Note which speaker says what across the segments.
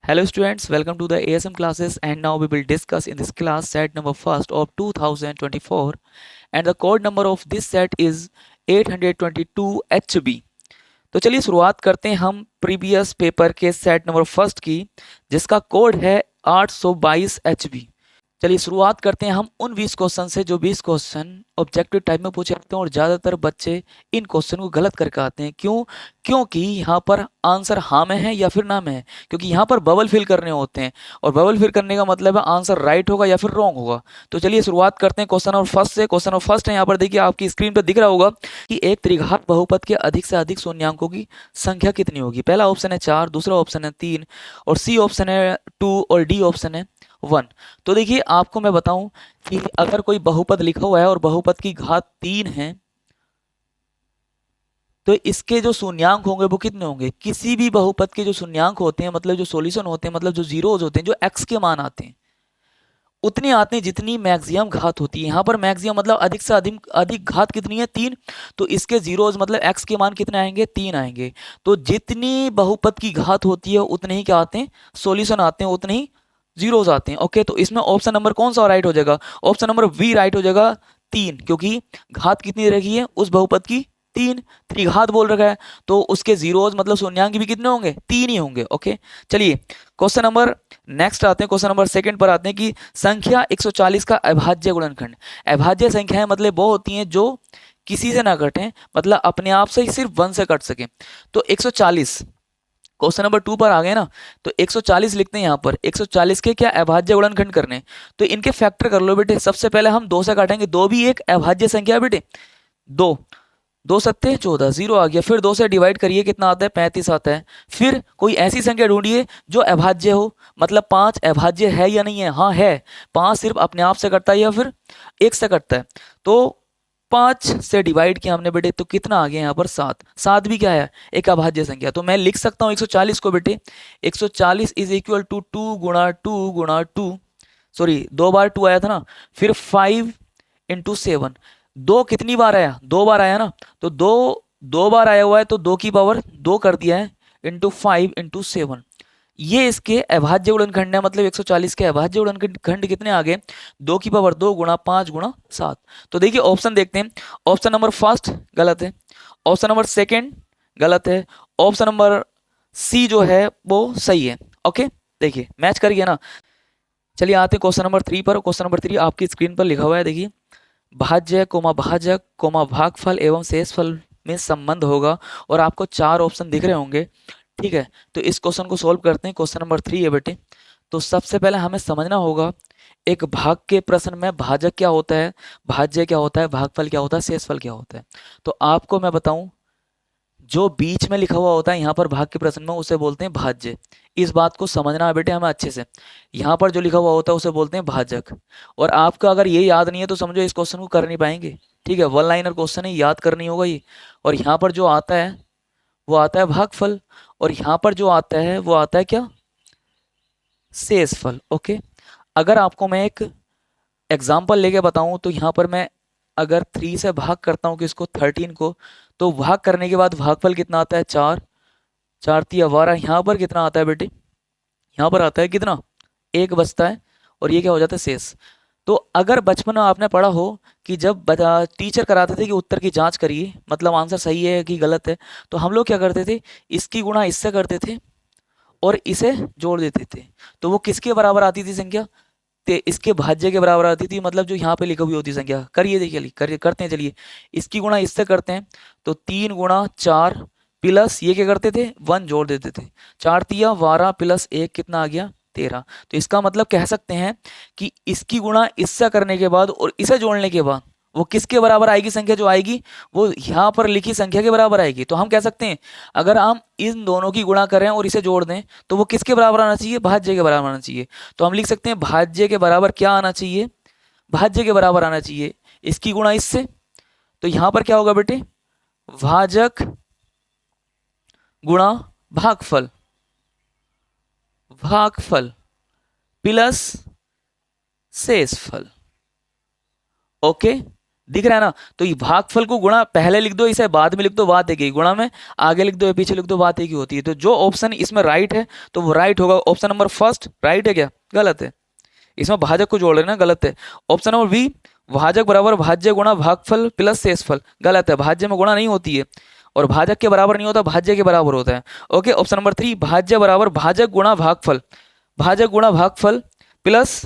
Speaker 1: Hello students, welcome to the ASM classes, and now we will discuss in this class set number first of 2024, and the code number of this set is 822 HB। तो चलिए शुरुआत करते हैं हम previous paper के set number first की, जिसका code है 822 HB। चलिए शुरुआत करते हैं हम उन 20 क्वेश्चन से जो 20 क्वेश्चन ऑब्जेक्टिव टाइप में पूछे जाते हैं और ज़्यादातर बच्चे इन क्वेश्चन को गलत करके आते हैं। क्यों? क्योंकि यहाँ पर आंसर हाँ में है या फिर ना में है, क्योंकि यहाँ पर बबल फिल करने होते हैं और बबल फिल करने का मतलब है आंसर राइट होगा या फिर रॉन्ग होगा। तो चलिए शुरुआत करते हैं क्वेश्चन नंबर फर्स्ट से। क्वेश्चन नंबर फर्स्ट है, यहाँ पर देखिए आपकी स्क्रीन पर दिख रहा होगा कि एक त्रिघात बहुपद के अधिक से अधिक शून्यांकों की संख्या कितनी होगी। पहला ऑप्शन है 4, दूसरा ऑप्शन है 3 और सी ऑप्शन है 2 और डी ऑप्शन है 1। तो देखिए आपको मैं बताऊं कि अगर कोई बहुपद लिखा हुआ है और बहुपद की घात 3 है तो इसके जो शून्यांक होंगे वो कितने होंगे। किसी भी बहुपद के जो शून्यांक होते हैं, मतलब जो सॉल्यूशन होते हैं, मतलब जो जीरोज होते हैं, जो एक्स के मान आते हैं उतने आते हैं जितनी मैक्सिमम घात होती है। यहाँ पर मैक्सिमम मतलब अधिक से अधिक घात कितनी है, 3। तो इसके जीरोज मतलब एक्स के मान कितने आएंगे, 3 आएंगे। तो जितनी बहुपद की घात होती है उतने ही क्या आते हैं, सॉल्यूशन आते हैं, उतने ही जीरोज आते हैं। ओके, तो इसमें ऑप्शन नंबर कौन सा राइट हो जाएगा? ऑप्शन नंबर बी राइट हो जाएगा, 3, क्योंकि घात कितनी रखी है उस बहुपद की, 3। त्रिघात बोल रखा है तो उसके जीरोज मतलब शून्यांक भी कितने होंगे, 3 ही होंगे। ओके, चलिए क्वेश्चन नंबर नेक्स्ट आते हैं। क्वेश्चन नंबर सेकंड पर आते हैं कि संख्या 140 का अभाज्य गुणनखंड। अभाज्य संख्याएं मतलब वो होती हैं जो किसी से ना कटें, मतलब अपने आप से ही सिर्फ 1 से कट सके। तो 140 क्वेश्चन नंबर 2 पर आ गए ना, तो 140 लिखते हैं यहाँ पर। 140 के क्या अभाज्य गुणनखंड करने, तो इनके फैक्टर कर लो बेटे। सबसे पहले हम 2 से काटेंगे, 2 भी एक अभाज्य संख्या है बेटे। 2 2 सत्ते 14, 0 आ गया। फिर 2 से डिवाइड करिए, कितना आता है, 35 आता है। फिर कोई ऐसी संख्या ढूंढिए जो अभाज्य हो, मतलब 5 अभाज्य है या नहीं है। हाँ है, 5 सिर्फ अपने आप से कटता है या फिर 1 से कटता है। तो 5 से डिवाइड किया हमने बेटे, तो कितना आ गया यहाँ पर, 7। 7 भी क्या है, एक अभाज्य संख्या। तो मैं लिख सकता हूँ 140 को बेटे, 140 इज इक्वल टू 2 गुणा 2 गुणा 2, सॉरी 2 बार 2 आया था ना, फिर 5 इंटू 7। 2 कितनी बार आया, 2 बार आया ना, तो 2 बार आया हुआ है तो 2 की पावर 2 कर दिया है, इंटू 5 इंटू 7। ये इसके अभाज्य गुणनखंड है, मतलब 140 के अभाज्य गुणनखंड कितने आ गए, 2 की पावर 2 गुणा 5 गुणा 7। तो देखिए ऑप्शन देखते हैं। ऑप्शन नंबर फर्स्ट गलत है, ऑप्शन नंबर सेकंड गलत है, ऑप्शन नंबर सी जो है वो सही है। ओके, देखिए मैच कर गया ना। चलिए आते हैं क्वेश्चन नंबर 3 पर। क्वेश्चन नंबर 3 आपकी स्क्रीन पर लिखा हुआ है, देखिए भाज्य भाजक भागफल एवं शेषफल में संबंध होगा, और आपको 4 ऑप्शन दिख रहे होंगे। ठीक है, तो इस क्वेश्चन को सॉल्व करते हैं। क्वेश्चन नंबर 3 है बेटे। तो सबसे पहले हमें समझना होगा एक भाग के प्रश्न में भाजक क्या होता है, भाज्य क्या होता है, भागफल क्या होता है, शेषफल क्या होता है। तो आपको मैं बताऊं, जो बीच में लिखा हुआ होता है यहाँ पर भाग के प्रश्न में, उसे बोलते हैं भाज्य। इस बात को समझना है बेटे हमें अच्छे से। यहाँ पर जो लिखा हुआ होता है उसे बोलते हैं भाजक। और आपका अगर ये याद नहीं है तो समझो इस क्वेश्चन को कर नहीं पाएंगे। ठीक है, वन लाइनर क्वेश्चन है, याद करनी होगा ये। और यहाँ पर जो आता है वो आता है भागफल, और यहाँ पर जो आता है वो आता है क्या, शेषफल। ओके, अगर आपको मैं एक एग्जाम्पल लेके बताऊं तो यहाँ पर मैं अगर 3 से भाग करता हूँ किसको, 13 को, तो भाग करने के बाद भागफल कितना आता है, 4। 4 तिया 12। यहाँ पर कितना आता है बेटे, यहाँ पर आता है कितना, 1 बचता है, और ये क्या हो जाता है, शेष। तो अगर बचपन में आपने पढ़ा हो कि जब टीचर कराते थे कि उत्तर की जांच करिए, मतलब आंसर सही है कि गलत है, तो हम लोग क्या करते थे, इसकी गुणा इससे करते थे और इसे जोड़ देते थे। तो वो किसके बराबर आती थी संख्या, इसके भाज्य के बराबर आती थी, मतलब जो यहाँ पे लिखी हुई होती संख्या। करिए देखिए, करते हैं, चलिए इसकी गुणा इससे करते हैं, तो 3 गुणा 4 प्लस ये क्या करते थे, 1 जोड़ देते थे। 4 तिया 12 प्लस 1 कितना आ गया, 13। तो इसका मतलब कह सकते हैं कि इसकी गुणा इससे करने के बाद और इसे जोड़ने के बाद वो किसके बराबर आएगी, संख्या जो आएगी वो यहाँ पर लिखी संख्या के बराबर आएगी। तो हम कह सकते हैं अगर हम इन दोनों की गुणा करें और इसे जोड़ दें तो वो किसके बराबर आना चाहिए, भाज्य के बराबर आना चाहिए। तो हम लिख सकते हैं भाज्य के बराबर क्या आना चाहिए, भाज्य के बराबर आना चाहिए इसकी गुणा इससे। तो यहाँ पर क्या होगा बेटे, भाजक गुणा भागफल, भागफल प्लस शेषफल। ओके, दिख रहा है ना। तो ये भागफल को गुणा पहले लिख दो, इसे बाद में लिख दो, बात एक ही, गुणा में आगे लिख दो या पीछे लिख दो, बात एक ही होती है। तो जो ऑप्शन इसमें राइट है तो वो राइट होगा। ऑप्शन नंबर फर्स्ट राइट है क्या? गलत है। इसमें भाजक को जोड़ लेना, गलत है। ऑप्शन नंबर बी, भाजक बराबर भाज्य गुणा भागफल प्लस शेषफल, गलत है। भाज्य में गुणा नहीं होती है और भाजक के बराबर नहीं होता, भाज्य के बराबर होता है। ओके, ऑप्शन नंबर थ्री, भाज्य बराबर भाजक गुणा भागफल, भाजक गुणा भागफल प्लस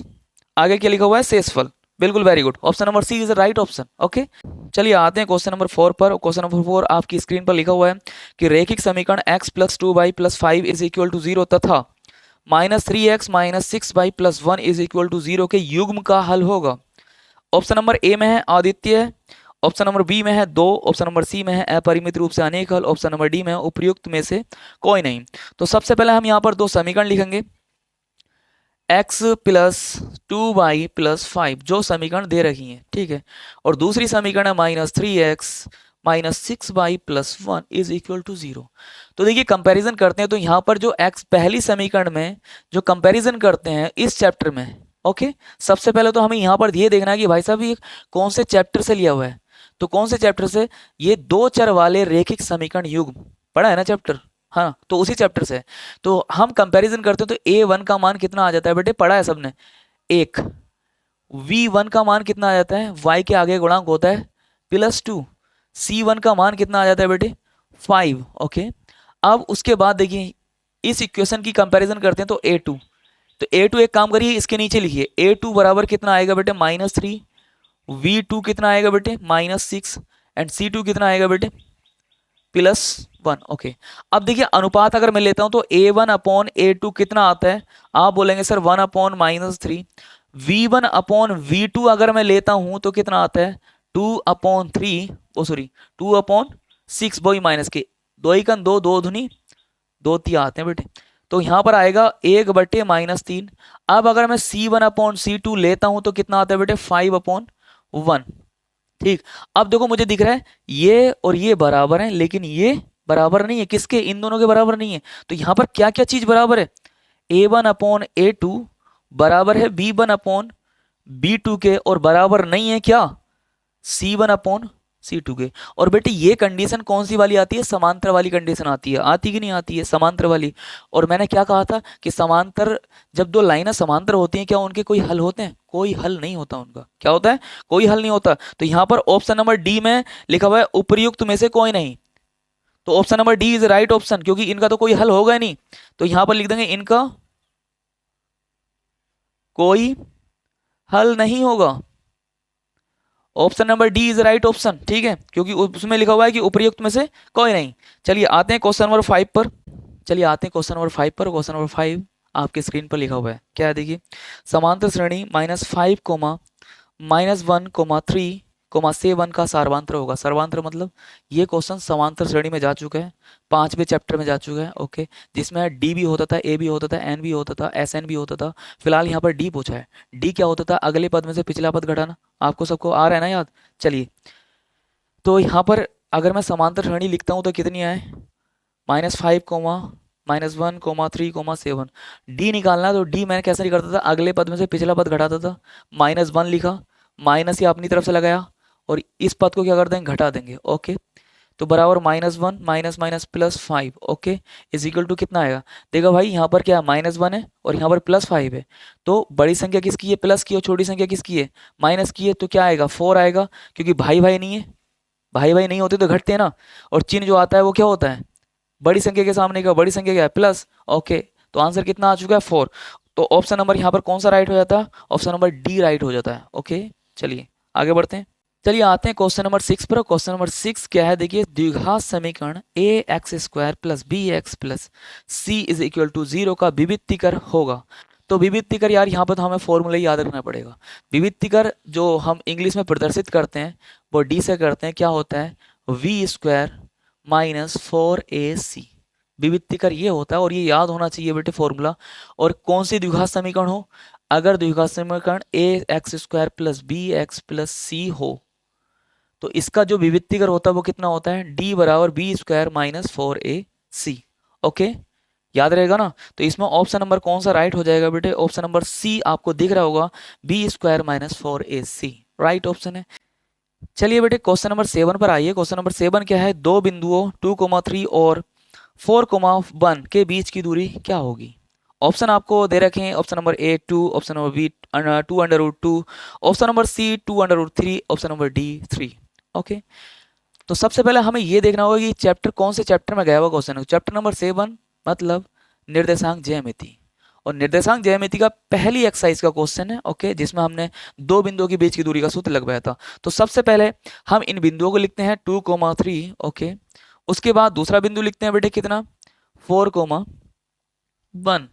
Speaker 1: आगे क्या लिखा हुआ है? शेषफल। बिल्कुल, very good, option number C is the right option. Okay, चलिए आते हैं क्वेश्चन नंबर 4 पर। क्वेश्चन नंबर 4 आपकी स्क्रीन पर लिखा हुआ है कि रैखिक समीकरण x plus 2y plus 5 is equal to 0 तथा minus 3x minus 6y plus 1 is equal to 0 के युग्म का हल होगा। ऑप्शन नंबर ए में है आदित्य, ऑप्शन नंबर बी में है 2, ऑप्शन नंबर सी में है अपरिमित रूप से अनेक हल, ऑप्शन नंबर डी में है उपयुक्त में से कोई नहीं। तो सबसे पहले हम यहाँ पर दो समीकरण लिखेंगे, x प्लस 2y प्लस 5 जो समीकरण दे रखी है, ठीक है। और दूसरी समीकरण है minus 3x minus 6y plus 1 is equal to 0। तो देखिए कंपैरिजन करते हैं, तो यहाँ पर जो x पहली समीकरण में जो कंपैरिजन करते हैं इस चैप्टर में, ओके, सबसे पहले तो हमें यहाँ पर ये देखना है कि भाई साहब ये कौन से चैप्टर से लिया हुआ है। तो कौन से चैप्टर से? ये दो चर वाले रैखिक समीकरण युग्म पढ़ा है ना चैप्टर, हाँ, तो उसी चैप्टर से। तो हम कंपैरिजन करते हैं, तो a1 का मान कितना आ जाता है बेटे? पढ़ा है सबने, 1। v1 का मान कितना आ जाता है? y के आगे गुणांक होता है प्लस 2। c1 का मान कितना आ जाता है बेटे? 5। ओके, अब उसके बाद देखिए इस इक्वेशन की कंपैरिजन करते हैं, तो a2, तो a2 एक काम करिए इसके नीचे लिखिए, a2 बराबर कितना आएगा बेटे? माइनस 3। v2 कितना आएगा बेटे? माइनस 6। एंड c2 कितना आएगा बेटे? प्लस 1। ओके, अब देखिए अनुपात अगर मैं लेता हूं तो a1 अपॉन a2 कितना आता है? आप बोलेंगे sir 1 upon minus 3। v1 upon v2 अगर मैं लेता हूं तो कितना आता है? 2 अपॉन 3, ओ सॉरी 2 अपॉन 6, वही माइनस के, दो ही कन दो, दो धुनी दो तिया आते हैं बेटे। तो यहां पर आएगा 1 बटे माइनस 3। अब अगर मैं c1 अपॉन c2 लेता हूं तो कितना आता है बेटे? 5 अपॉन 1। ठीक, अब देखो मुझे दिख रहा है ये और ये बराबर है, लेकिन ये बराबर नहीं है, किसके? इन दोनों के बराबर नहीं है। तो यहां पर क्या क्या चीज बराबर है? a1 अपॉन a2 बराबर है b1 अपॉन b2 के, और बराबर नहीं है क्या? c1 अपॉन c2 के। और बेटे ये कंडीशन कौन सी वाली आती है? समांतर वाली कंडीशन आती है, आती कि नहीं आती है? समांतर वाली। और मैंने क्या कहा था कि समांतर, जब दो लाइनें समांतर होती हैं क्या उनके कोई हल होते हैं? कोई हल नहीं होता उनका। क्या होता है? कोई हल नहीं होता। तो यहां पर ऑप्शन नंबर डी में लिखा हुआ है उपर्युक्त में से कोई नहीं। तो option number D is right option, क्योंकि इनका तो कोई हल होगा नहीं। तो यहां पर लिख देंगे इनका कोई हल नहीं होगा। Option number D is right option, ठीक है, क्योंकि उसमें लिखा हुआ है कि उपर्युक्त में से कोई नहीं। चलिए आते हैं क्वेश्चन नंबर 5 पर। चलिए आते हैं क्वेश्चन नंबर 5 पर। क्वेश्चन नंबर 5 आपके स्क्रीन पर लिखा हुआ है, क्या है देखिए, समांतर श्रेणी -5 कोमा -1 कोमा 3 कोमा से 1 का सर्वांतर होगा। सर्वांतर मतलब ये क्वेश्चन समांतर श्रेणी में जा चुका है, 5वें चैप्टर में जा चुका है। ओके, जिसमें डी भी होता था, ए भी होता था, एन भी होता था, एस एन भी होता था। फिलहाल यहाँ पर डी पूछा है। डी क्या होता था? अगले पद में से पिछला पद घटाना। आपको सबको आ रहा है ना याद? चलिए, तो यहाँ पर अगर मैं समांतर श्रेणी लिखता हूँ तो कितनी आए? -5 कोमा -1 कोमा 3 कोमा 7। डी निकालना है, तो डी मैंने कैसे करता था? अगले पद में से पिछला पद घटाता था। -1 लिखा, माइनस ही अपनी तरफ से लगाया, और इस पद को क्या कर देंगे? घटा देंगे। ओके, तो बराबर -1 minus minus plus 5। Okay, is equal to कितना आएगा? देखो भाई यहाँ पर क्या है? -1 है और यहाँ पर +5 है। तो बड़ी संख्या किसकी है? प्लस की, और छोटी संख्या किसकी है? माइनस की है। तो क्या आएगा? 4 आएगा, क्योंकि भाई भाई नहीं है, भाई भाई नहीं होते तो घटते हैं ना। और चिन्ह जो आता है वो क्या होता है? बड़ी संख्या के सामने का बड़ी संख्या क्या है? प्लस। ओके, तो आंसर कितना आ चुका है? 4। तो ऑप्शन नंबर यहाँ पर कौन सा राइट हो जाता है? ऑप्शन नंबर डी राइट हो जाता है। ओके, चलिए आगे बढ़ते हैं। चलिए आते हैं क्वेश्चन नंबर 6 पर। क्वेश्चन नंबर 6 क्या है देखिए, द्विघात समीकरण ax² plus bx plus c is equal to 0 का विविक्तीकर होगा। तो विविक्तीकर यार यहाँ पर तो हमें फॉर्मूला ही याद रखना पड़ेगा। विविक्तीकर जो हम इंग्लिश में प्रदर्शित करते हैं वो डी से करते हैं। क्या होता है? v² minus 4ac। विविक्तीकर ये होता है, और ये याद होना चाहिए बेटे फॉर्मूला। और कौन सी द्विघात समीकरण हो? अगर द्विघात समीकरण ax² plus bx plus c हो तो इसका जो विविक्तीकर होता है वो कितना होता है? d बराबर b² माइनस 4ac। ओके, याद रहेगा ना। तो इसमें ऑप्शन नंबर कौन सा राइट हो जाएगा बेटे? ऑप्शन नंबर सी आपको दिख रहा होगा, b² minus 4ac right option है। चलिए बेटे क्वेश्चन नंबर 7 पर आइए। क्वेश्चन नंबर 7 क्या है, दो बिंदुओं 2,3 और 4,1 के बीच की दूरी क्या होगी। ऑप्शन आपको दे रखे हैं, option number A 2, option number B 2√2, option number C 2√3, option number D 3। Okay, तो सबसे पहले हमें ये देखना होगा कि चैप्टर कौन से चैप्टर में गया हुआ क्वेश्चन है। चैप्टर नंबर 7 मतलब निर्देशांक ज्यामिति, और निर्देशांक ज्यामिति का पहली एक्सरसाइज का क्वेश्चन है। ओके, जिसमें हमने दो बिंदुओं के बीच की दूरी का सूत्र लगवाया था। तो सबसे पहले हम इन बिंदुओं को लिखते हैं 2,3। ओके, उसके बाद दूसरा बिंदु लिखते हैं बेटे कितना, 4,1।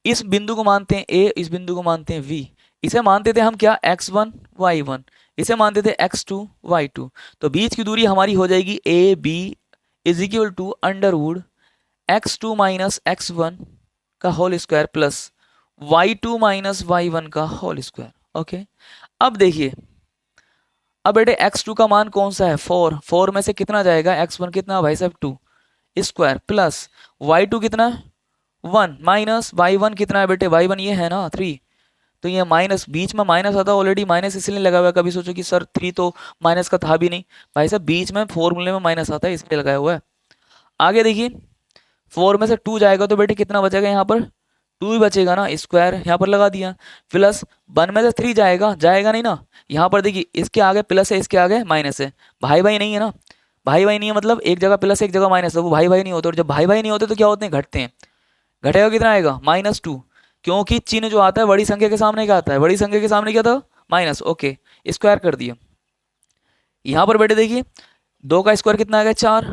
Speaker 1: इस बिंदु को मानते हैं ए, इस बिंदु को मानते हैं वी। इसे मानते थे हम क्या, x1 y1, इसे मानते थे x2 y2। तो बीच की दूरी हमारी हो जाएगी A B is equal to under root x2 माइनस x1 का whole square plus y2 minus y1 का होल स्क्वायर। ओके, अब देखिए, अब बेटे x2 का मान कौन सा है, 4। 4 में से कितना जाएगा, x1 कितना भाई साहब 2 स्क्वायर प्लस y2 कितना 1 माइनस y1 कितना है बेटे, y1 ये है ना 3। तो ये माइनस, बीच में माइनस आता है ऑलरेडी, माइनस इसलिए लगा हुआ है। कभी सोचो कि सर 3 तो माइनस का था भी नहीं, भाई साहब बीच में फॉर्मूले में माइनस आता है इसलिए लगाया हुआ है। आगे देखिए, 4 में से 2 जाएगा तो बेटे कितना बचेगा, यहाँ पर 2 ही बचेगा ना, स्क्वायर यहाँ पर लगा दिया। प्लस 1 में से 3 जाएगा, जाएगा नहीं ना। यहाँ पर देखिए, इसके आगे प्लस है, इसके आगे माइनस है, भाई भाई नहीं है ना। भाई भाई नहीं है मतलब एक जगह प्लस एक जगह माइनस है, वो भाई भाई नहीं होते। और जब भाई भाई नहीं होते तो क्या होते हैं, घटते हैं। घटेगा कितना आएगा, -2, क्योंकि चिन्ह जो आता है बड़ी संख्या के सामने क्या आता है, बड़ी संख्या के सामने क्या था, माइनस। ओके, स्क्वायर कर दिया। यहाँ पर बेटे देखिए, 2 का स्क्वायर कितना आएगा 4,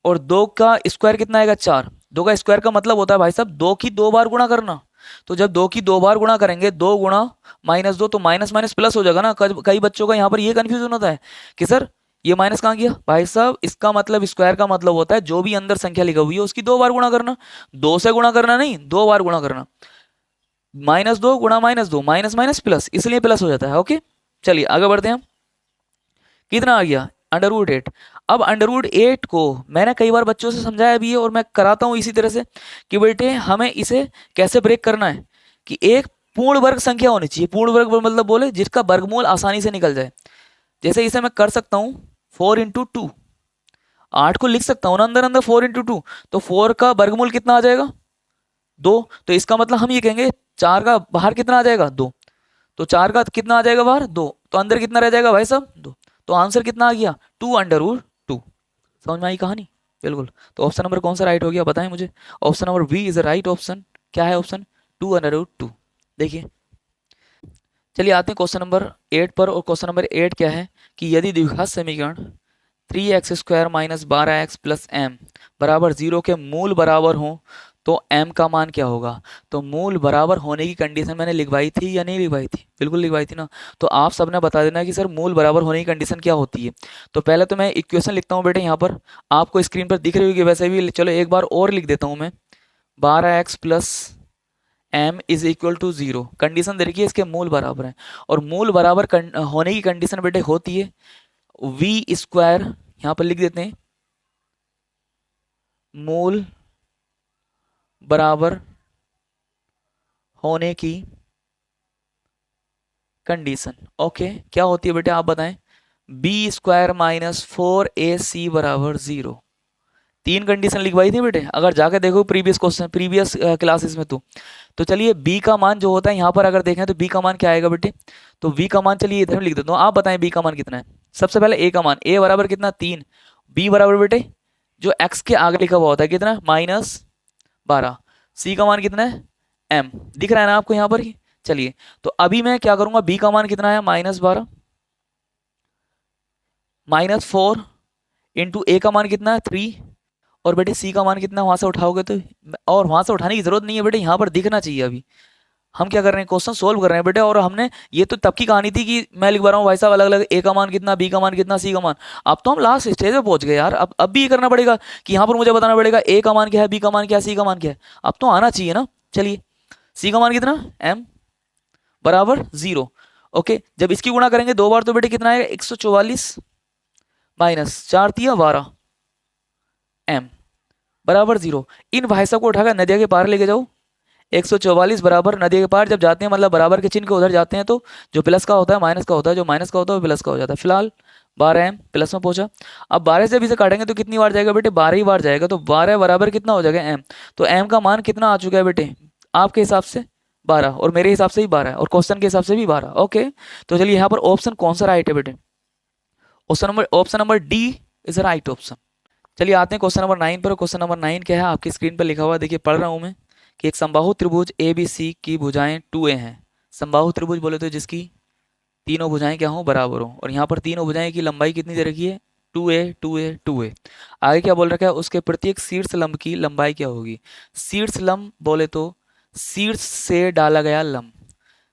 Speaker 1: और 2 का स्क्वायर कितना आएगा 4। 2 का स्क्वायर का मतलब होता है भाई साहब 2 की 2 बार गुणा करना। तो जब 2 की 2 बार गुणा करेंगे, 2 गुणा -2, तो माइनस माइनस प्लस हो जाएगा ना। कई बच्चों का यहाँ पर ये कंफ्यूजन होता है कि सर ये माइनस कहाँ गया, भाई साहब इसका मतलब, स्क्वायर का मतलब होता है जो भी अंदर संख्या लिखी हुई है उसकी 2 बार गुणा करना। 2 से गुणा करना नहीं, 2 बार गुणा करना। -2 गुणा -2, माइनस माइनस प्लस, इसलिए प्लस हो जाता है। ओके, चलिए आगे बढ़ते हैं। कितना आ गया, √8। अब √8 को मैंने कई बार बच्चों से समझाया भी है और मैं कराता हूँ इसी तरह से कि बेटे हमें इसे कैसे ब्रेक करना है कि एक पूर्ण वर्ग संख्या होनी चाहिए। पूर्ण वर्ग मतलब बोले जिसका वर्गमूल आसानी से निकल जाए। जैसे इसे मैं कर सकता हूँ 4 × 2, 8 को लिख सकता हूँ ना अंदर अंदर 4 × 2, तो 4 का वर्गमूल कितना आ जाएगा 2। तो इसका मतलब हम ये कहेंगे 4 का बाहर कितना आ जाएगा 2, तो 4 का कितना आ जाएगा बाहर 2, तो अंदर कितना रह जाएगा भाई साहब 2। तो आंसर कितना आ गया 2√2। समझ में आई कहानी, बिल्कुल। तो ऑप्शन नंबर कौन सा राइट हो गया बताएं मुझे। Option number B is the right option. क्या है ऑप्शन, 2√2। देखिए, चलिए आते हैं क्वेश्चन नंबर 8 पर। और क्वेश्चन नंबर 8 क्या है कि यदि द्विघात समीकरण 3x² - 12x + m बराबर 0 के मूल बराबर हो तो m का मान क्या होगा। तो मूल बराबर होने की कंडीशन मैंने लिखवाई थी या नहीं लिखवाई थी, बिल्कुल लिखवाई थी ना। तो आप सबने बता देना कि सर मूल बराबर होने की कंडीशन क्या होती है। तो पहले तो मैं इक्वेशन लिखता हूँ बेटे, यहाँ पर आपको स्क्रीन पर दिख रही होगी वैसे भी, चलो एक बार और लिख देता हूँ मैं। 12x + m is equal to 0, condition दे रखी है इसके मूल बराबर है। और मूल बराबर होने की कंडीशन बेटे होती है v², यहाँ पर लिख देते हैं मूल बराबर होने की कंडीशन। ओके, क्या होती है बेटे आप बताएं, b² - 4ac बराबर 0। 3 कंडीशन लिखवाई थी बेटे, अगर जाकर देखो प्रीवियस क्वेश्चन, प्रीवियस क्लासेस में। तो चलिए b का मान जो होता है यहाँ पर अगर देखें तो b का मान क्या आएगा बेटे, तो v का मान चलिए इधर लिख देता हूँ, आप बताएं b का मान कितना है। सबसे पहले a का मान, a बराबर कितना 3, b बराबर बेटे जो x के आगे लिखा हुआ होता है कितना -12, c का मान कितना है m, दिख रहा है ना आपको यहाँ पर ही। चलिए तो अभी मैं क्या करूंगा, b का मान कितना है -12, -4 इंटू a का मान कितना है 3, और बेटे c का मान कितना वहां से उठाओगे तो, और वहां से उठाने की जरूरत नहीं है बेटे, यहाँ पर दिखना चाहिए। अभी हम क्या कर रहे हैं, क्वेश्चन सोल्व कर रहे हैं बेटे। और हमने ये तो तब की कहानी थी कि मैं लिख रहा हूँ भाई साहब अलग अलग, a का मान कितना, b का मान कितना, c का मान। अब तो हम लास्ट स्टेज पे पहुंच गए यार। अब भी ये करना पड़ेगा कि यहाँ पर मुझे बताना पड़ेगा a का मान क्या है, b का मान क्या है, c का मान क्या है। अब तो आना चाहिए ना। चलिए c का मान कितना m बराबर 0। ओके, जब इसकी गुणा करेंगे 2 बार तो बेटे कितना आएगा 144 - 4 × 12 m बराबर 0। इन भाई साहब को उठाकर नदिया के पार लेके जाओ। 144 बराबर नदी के पार जब जाते हैं मतलब बराबर के चिन्ह के उधर जाते हैं तो जो प्लस का होता है माइनस का होता है, जो माइनस का होता है वो प्लस का हो जाता है। फिलहाल 12m प्लस में पहुंचा। अब 12 से भी इसे काटेंगे तो कितनी बार जाएगा बेटे, 12 ही बार जाएगा, तो 12 बराबर कितना हो जाएगा m। तो m का मान कितना आ चुका है बेटे आपके हिसाब से 12, और मेरे हिसाब से भी 12 और क्वेश्चन के हिसाब से भी 12। ओके, तो चलिए यहाँ पर ऑप्शन कौन सा राइट है बेटे, option number D is right option. चलिए आते हैं क्वेश्चन नंबर 9 पर। क्वेश्चन नंबर 9 क्या है, आपकी स्क्रीन पर लिखा हुआ है, देखिए पढ़ रहा हूं मैं कि एक समबाहु त्रिभुज ए बी सी की भुजाएं 2a हैं। समबाहु त्रिभुज बोले तो जिसकी तीनों भुजाएं क्या हों, बराबर हों, और यहाँ पर तीनों भुजाएं की लंबाई कितनी दे रखी है, 2a 2a 2a। आगे क्या बोल रखा है, उसके प्रत्येक शीर्ष लंब की लंबाई क्या होगी। शीर्ष लंब बोले तो शीर्ष से डाला गया लंब।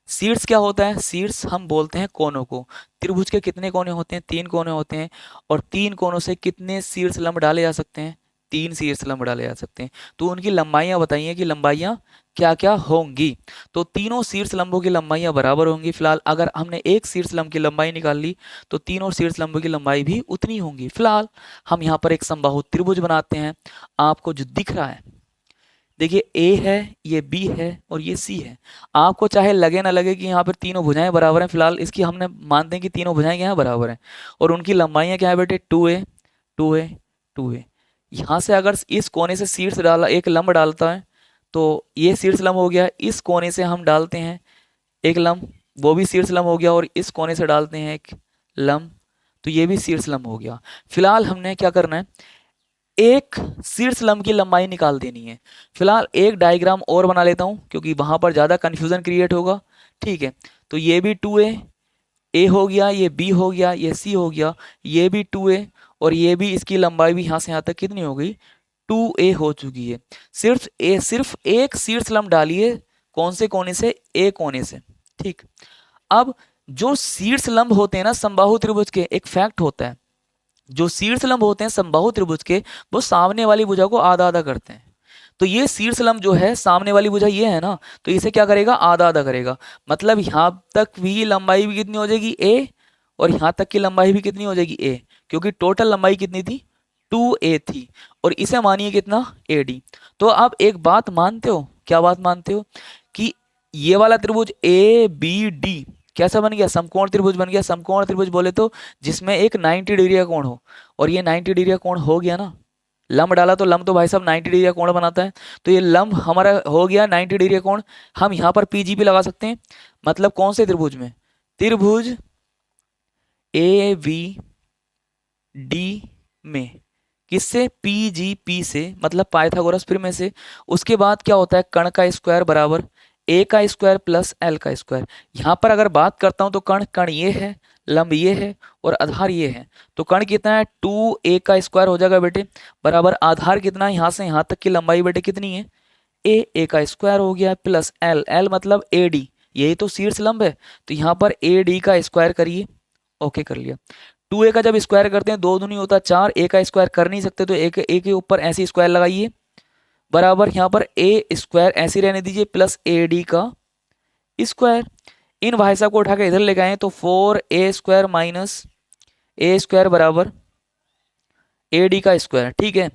Speaker 1: शीर्ष क्या होता है, शीर्ष हम बोलते हैं कोनों को। त्रिभुज के कितने कोने होते हैं, 3 कोने होते हैं, और 3 कोनों से कितने शीर्ष लंब डाले जा सकते हैं, 3 शीर्ष लंब डाले जा सकते हैं। तो उनकी लंबाइयां बताइए कि लंबाइयां क्या क्या होंगी। तो तीनों शीर्ष लंबों की लंबाइयां बराबर होंगी। फिलहाल अगर हमने एक शीर्ष लंब की लंबाई निकाल ली तो तीनों शीर्ष लंबों की लंबाई भी उतनी होंगी। फिलहाल हम यहाँ पर एक समबाहु त्रिभुज बनाते हैं। आपको जो दिख रहा है, देखिए ए है, ये बी है और ये सी है। आपको चाहे लगे ना लगे कि यहाँ पर तीनों भुजाएं बराबर हैं, फिलहाल इसकी हमने मानते हैं कि तीनों भुजाएं क्या हैं, बराबर हैं, और उनकी लंबाइयां क्या है बेटे, 2a 2a 2a। यहाँ से अगर इस कोने से शीर्ष डाला एक लंब डालता है तो ये शीर्ष लंब हो गया, इस कोने से हम डालते हैं एक लंब, वो भी शीर्ष लंब हो गया, और इस कोने से डालते हैं एक लंब, तो ये भी शीर्ष लंब हो गया। फिलहाल हमने क्या करना है, एक शीर्ष लंब की लंबाई निकाल देनी है। फिलहाल एक डायग्राम और बना लेता हूं क्योंकि वहां पर ज्यादा कंफ्यूजन क्रिएट होगा। ठीक है, तो ये भी 2a ए हो गया, ये बी हो गया, ये सी हो गया, ये भी 2a, और ये भी, इसकी लंबाई भी यहां से यहां तक कितनी हो गई, 2a हो चुकी है। सिर्फ एक शीर्ष लंब डालिए, कौन से कोने से, ए कोने से। ठीक, अब जो शीर्ष लंब होते हैं ना समबाहु त्रिभुज के, एक फैक्ट होता है, जो शीर्ष लंब होते हैं समबाहु त्रिभुज के, वो सामने वाली भुजा को आधा आधा करते हैं। तो ये शीर्ष लंब जो है, सामने वाली भुजा ये है ना, तो इसे क्या करेगा, आधा आधा करेगा। मतलब यहां तक भी लंबाई भी कितनी हो जाएगी, a, और यहां तक की लंबाई भी कितनी हो जाएगी, a, क्योंकि टोटल लंबाई कितनी थी, 2a थी, और इसे मानिए कितना, ad। तो आप एक बात मानते हो, क्या बात मानते हो, कि ये वाला त्रिभुज ए बी डी कैसा बन गया, समकोण त्रिभुज बन गया। समकोण त्रिभुज बोले तो जिसमें एक 90 डिग्री का कोण हो, और ये 90 डिग्री का कोण हो गया ना, लंब डाला तो लंब तो भाई साहब 90 डिग्री का कोण बनाता है, तो ये लंब हमारा हो गया 90 डिग्री का कोण। हम यहाँ पर पीजीपी लगा सकते हैं, मतलब कौन से त्रिभुज में, त्रिभुज ए बी डी में, किससे, पीजीपी से, मतलब पाइथागोरस प्रमेय से। उसके बाद क्या होता है, कर्ण का स्क्वायर बराबर ए का स्क्वायर प्लस एल का स्क्वायर। यहाँ पर अगर बात करता हूं तो कर्ण ये है, लंब ये है, और आधार ये है, तो कर्ण कितना है, 2a का स्क्वायर हो जाएगा बेटे, बराबर आधार कितना है, यहाँ से यहाँ तक की लंबाई बेटे कितनी है, a का स्क्वायर हो गया, प्लस एल मतलब ad, यही तो शीर्ष लंब है, तो यहाँ पर ad का स्क्वायर करिए। ओके, कर लिया। 2a का जब स्क्वायर करते हैं 2 दूनी होता 4, a का स्क्वायर कर नहीं सकते तो a के ऊपर ऐसे स्क्वायर लगाइए, बराबर यहाँ पर a स्क्वायर ऐसे रहने दीजिए, प्लस ad का स्क्वायर। इन भाई साहब को उठा के इधर लेके आए तो 4a square minus a square बराबर ad का स्क्वायर। ठीक है,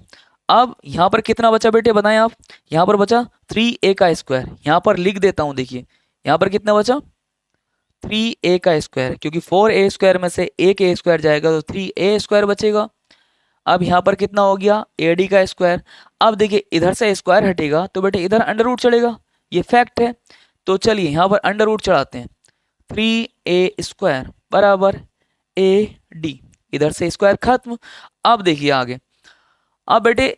Speaker 1: अब यहाँ पर कितना बचा बेटे बताएं आप, यहाँ पर बचा 3a का स्क्वायर। यहाँ पर लिख देता हूँ, देखिए यहाँ पर कितना बचा, 3a का स्क्वायर, क्योंकि 4a स्क्वायर में से एक a स्क्वायर जाएगा तो 3a स्क्वायर बचेगा। अब यहाँ पर कितना हो गया, ad का स्क्वायर। अब देखिए इधर से स्क्वायर हटेगा तो बेटे इधर अंडर रूट चढ़ेगा, ये फैक्ट है। तो चलिए यहाँ पर अंडर रूट चढ़ाते हैं, 3a स्क्वायर बराबर ad, इधर से स्क्वायर खत्म। अब देखिए आगे, अब बेटे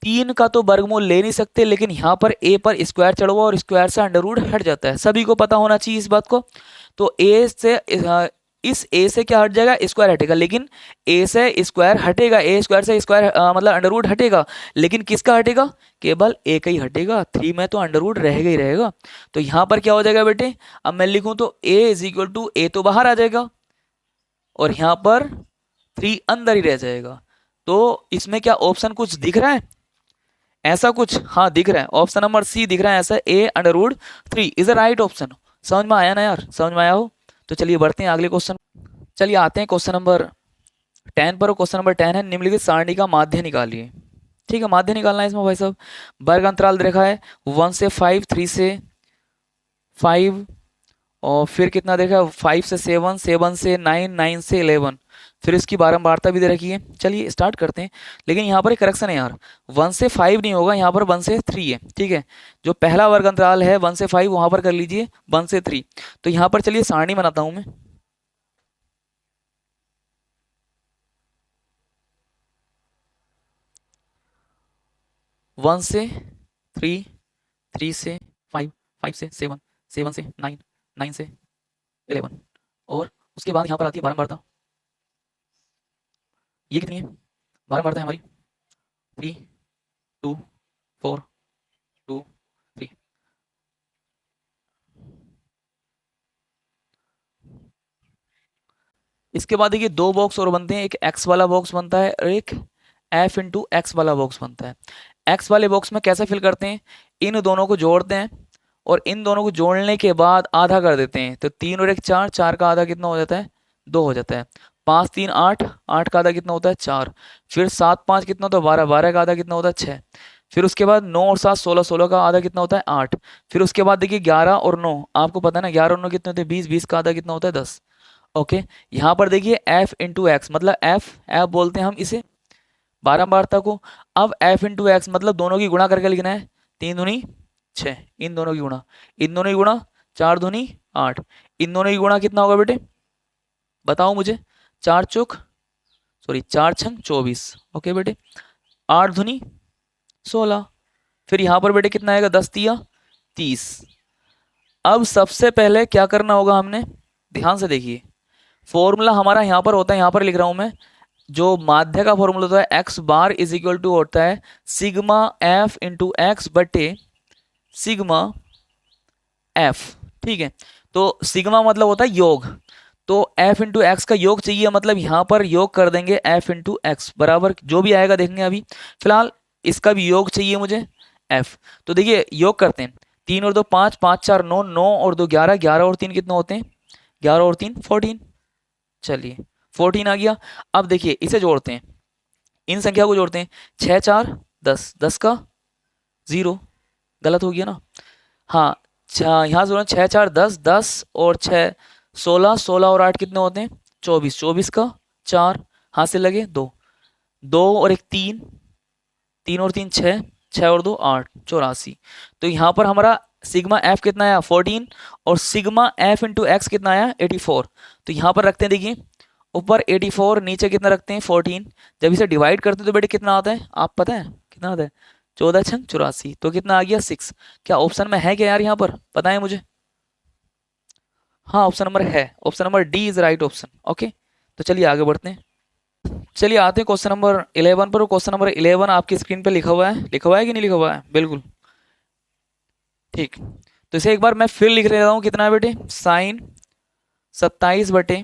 Speaker 1: 3 का तो वर्गमूल ले नहीं सकते, लेकिन यहाँ पर a पर स्क्वायर चढ़वा और स्क्वायर से अंडर रूट हट जाता है, सभी को पता होना चाहिए इस बात को। तो a से इस a से क्या हट जाएगा, स्क्वायर हटेगा, लेकिन a से स्क्वायर हटेगा, a स्क्वायर से स्क्वायर मतलब अंडर रूट हटेगा, लेकिन किसका हटेगा, केवल a का ही हटेगा, 3 में तो अंडर रूट रहेगा ही रहेगा। तो यहाँ पर क्या हो जाएगा बेटे, अब मैं लिखूं तो a is equal to, a तो बाहर आ जाएगा और यहाँ पर 3 अंदर ही रह जाएगा। तो इसमें क्या ऑप्शन कुछ दिख रहा है, ऐसा कुछ, हाँ दिख रहा है, ऑप्शन नंबर सी दिख रहा है, ऐसा a under root 3 is a right option. समझ में आया ना यार, समझ में आया हो तो चलिए बढ़ते हैं अगले क्वेश्चन। चलिए आते हैं क्वेश्चन नंबर 10 पर। क्वेश्चन नंबर 10 है, निम्नलिखित सारणी का माध्य निकालिए। ठीक है, माध्य निकालना है इसमें भाई साहब। वर्ग अंतराल दे रखा है 1 से 5, 3 से 5 और फिर कितना देखा, 5 से 7, 7 से 9, 9 से 11, फिर इसकी बारंबारता भी दे रखी है। चलिए स्टार्ट करते हैं। लेकिन यहाँ पर एक करेक्शन है यार, 1 से 5 नहीं होगा, यहाँ पर 1 से 3 है। ठीक है, जो पहला वर्ग अंतराल है 1 से 5 वहां पर कर लीजिए 1 से 3। तो यहाँ पर चलिए सारणी बनाता हूं मैं। 1 से 3, 3 से 5, 5 से 7, 7 से 9, 9 से 11, और उसके बाद यहाँ पर आती है बारंबारता। ये कितनी है बारंबारता है हमारी, 3, 2, 4, 2, 3। इसके बाद देखिए दो बॉक्स और बनते हैं, एक एक्स वाला बॉक्स बनता है और एक एफ इंटू एक्स वाला बॉक्स बनता है। एक्स वाले बॉक्स में कैसे फिल करते हैं, इन दोनों को जोड़ते हैं और इन दोनों को जोड़ने के बाद आधा कर देते हैं। तो 3 और 1 4, 4 का आधा कितना हो जाता है, 2 हो जाता है। 5 3 8, 8 का आधा कितना होता है, 4। फिर 7 5 कितना होता है, 12, 12 का आधा कितना होता है, 6। फिर उसके बाद 9 और 7 16, 16 का आधा कितना होता है, 8। फिर उसके बाद देखिए 11 और 9, आपको पता है ना 11 और 9 कितने होते हैं, 20, 20 का आधा कितना होता है, 10। ओके, यहाँ पर देखिए एफ इंटू एक्स, मतलब एफ एफ बोलते हैं हम इसे बारंबारता को। अब एफ इंटू एक्स मतलब दोनों की गुणा करके लिखना है, 3 दूनी 6, इन दोनों की गुणा, इन दोनों की गुणा 4 दूनी 8, इन दोनों की गुणा कितना होगा बेटे, बताओ मुझे। 4 चौक सॉरी 4 छंग 24, ओके बेटे। 8 दूनी 16, फिर यहाँ पर बेटे कितना आएगा, 10 तिया 30। अब सबसे पहले क्या करना होगा हमने, ध्यान से देखिए, फॉर्मूला हमारा यहाँ पर होता है, यहाँ पर लिख रहा हूं मैं, जो माध्य का फॉर्मूला होता है x bar is equal to होता है सिग्मा एफ इंटू एक्स बटे सिग्मा एफ। ठीक है, तो सिग्मा मतलब होता है योग, तो एफ इंटू एक्स का योग चाहिए, मतलब यहाँ पर योग कर देंगे एफ इंटू एक्स बराबर जो भी आएगा देखेंगे अभी। फिलहाल इसका भी योग चाहिए मुझे एफ, तो देखिए योग करते हैं। 3 और 2 5, 5 4 9, 9 और 2 11, 11 और 3 कितने होते हैं, 11 और 3 14। चलिए 14 आ गया। अब देखिए इसे जोड़ते हैं, इन संख्या को जोड़ते हैं, 6 4 10, 10 का 0, गलत हो गया ना। हाँ, यहाँ जोड़े 6 4 10, 10 और 6 16, 16 और 8 कितने होते हैं, 24, 24 का 4, हाथ से लगे 2, 2 और 1 3, 3 और 3 6, 6 और 2 8, 84। तो यहाँ पर हमारा सिग्मा एफ कितना आया, 14, और सिग्मा एफ इंटू एक्स कितना आया, 84। तो यहाँ पर रखते हैं, देखिए ऊपर 84, नीचे कितना रखते हैं, 14। जब इसे डिवाइड करते हैं तो बेटे कितना आता है, आप पता है कितना आता है, 14 छंग 84, तो कितना आ गया 6। क्या ऑप्शन में है क्या यार, यहाँ पर बताएं मुझे। हाँ ऑप्शन नंबर है, option number D is right option. Okay, तो चलिए आगे बढ़ते हैं। चलिए आते हैं क्वेश्चन नंबर 11 पर। क्वेश्चन नंबर 11 आपकी स्क्रीन पे लिखा हुआ है कि नहीं लिखा हुआ है, बिल्कुल ठीक। तो इसे एक बार मैं फिर लिख रहा हूँ, कितना है बेटे, साइन 27 बटे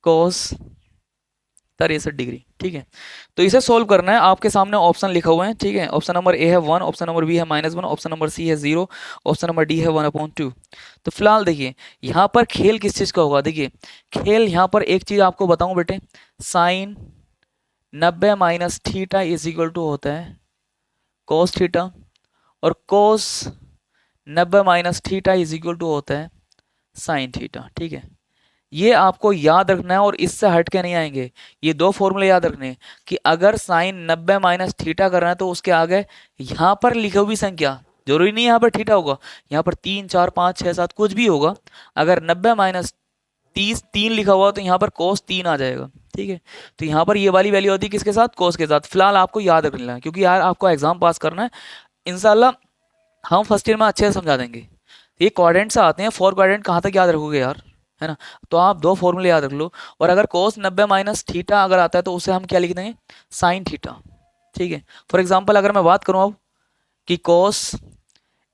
Speaker 1: कोस 63 डिग्री। ठीक है, तो इसे सोल्व करना है, आपके सामने ऑप्शन लिखा हुआ है। ठीक है, ऑप्शन नंबर ए है 1, ऑप्शन नंबर बी है -1, ऑप्शन नंबर सी है 0, ऑप्शन नंबर डी है 1/2। तो फिलहाल देखिए यहाँ पर खेल किस चीज़ का होगा, देखिए खेल यहाँ पर एक चीज़ आपको बताऊं बेटे, sine 90 minus theta is equal to होता है कोस थीटा, और cos 90 minus theta is equal to होता है साइन थीटा। ठीक है, ये आपको याद रखना है और इससे हट के नहीं आएंगे। ये दो फॉर्मूले याद रखने हैं कि अगर साइन 90 माइनस थीटा करना है तो उसके आगे यहाँ पर लिखी हुई संख्या, जरूरी नहीं यहाँ पर थीटा होगा, यहाँ पर 3 4 5 6 7 कुछ भी होगा। अगर 90 माइनस 30 3 लिखा हुआ तो यहाँ पर कोस 3 आ जाएगा। ठीक है, तो यहाँ पर ये वाली वैल्यू होती है किसके साथ, कोस के साथ। फिलहाल आपको याद रख लेना है, क्योंकि यार आपको एग्जाम पास करना है इंशाल्लाह, हम फर्स्ट ईयर में अच्छे से समझा देंगे। ये क्वाड्रेंट से आते हैं, 4 क्वाड्रेंट कहाँ तक याद रखोगे यार, है ना। तो आप दो फॉर्मूले याद रख लो, और अगर कोस 90 माइनस थीटा अगर आता है तो उसे हम क्या लिख देंगे, साइन थीटा। ठीक है, फॉर एग्जांपल अगर मैं बात करूं अब कि कोस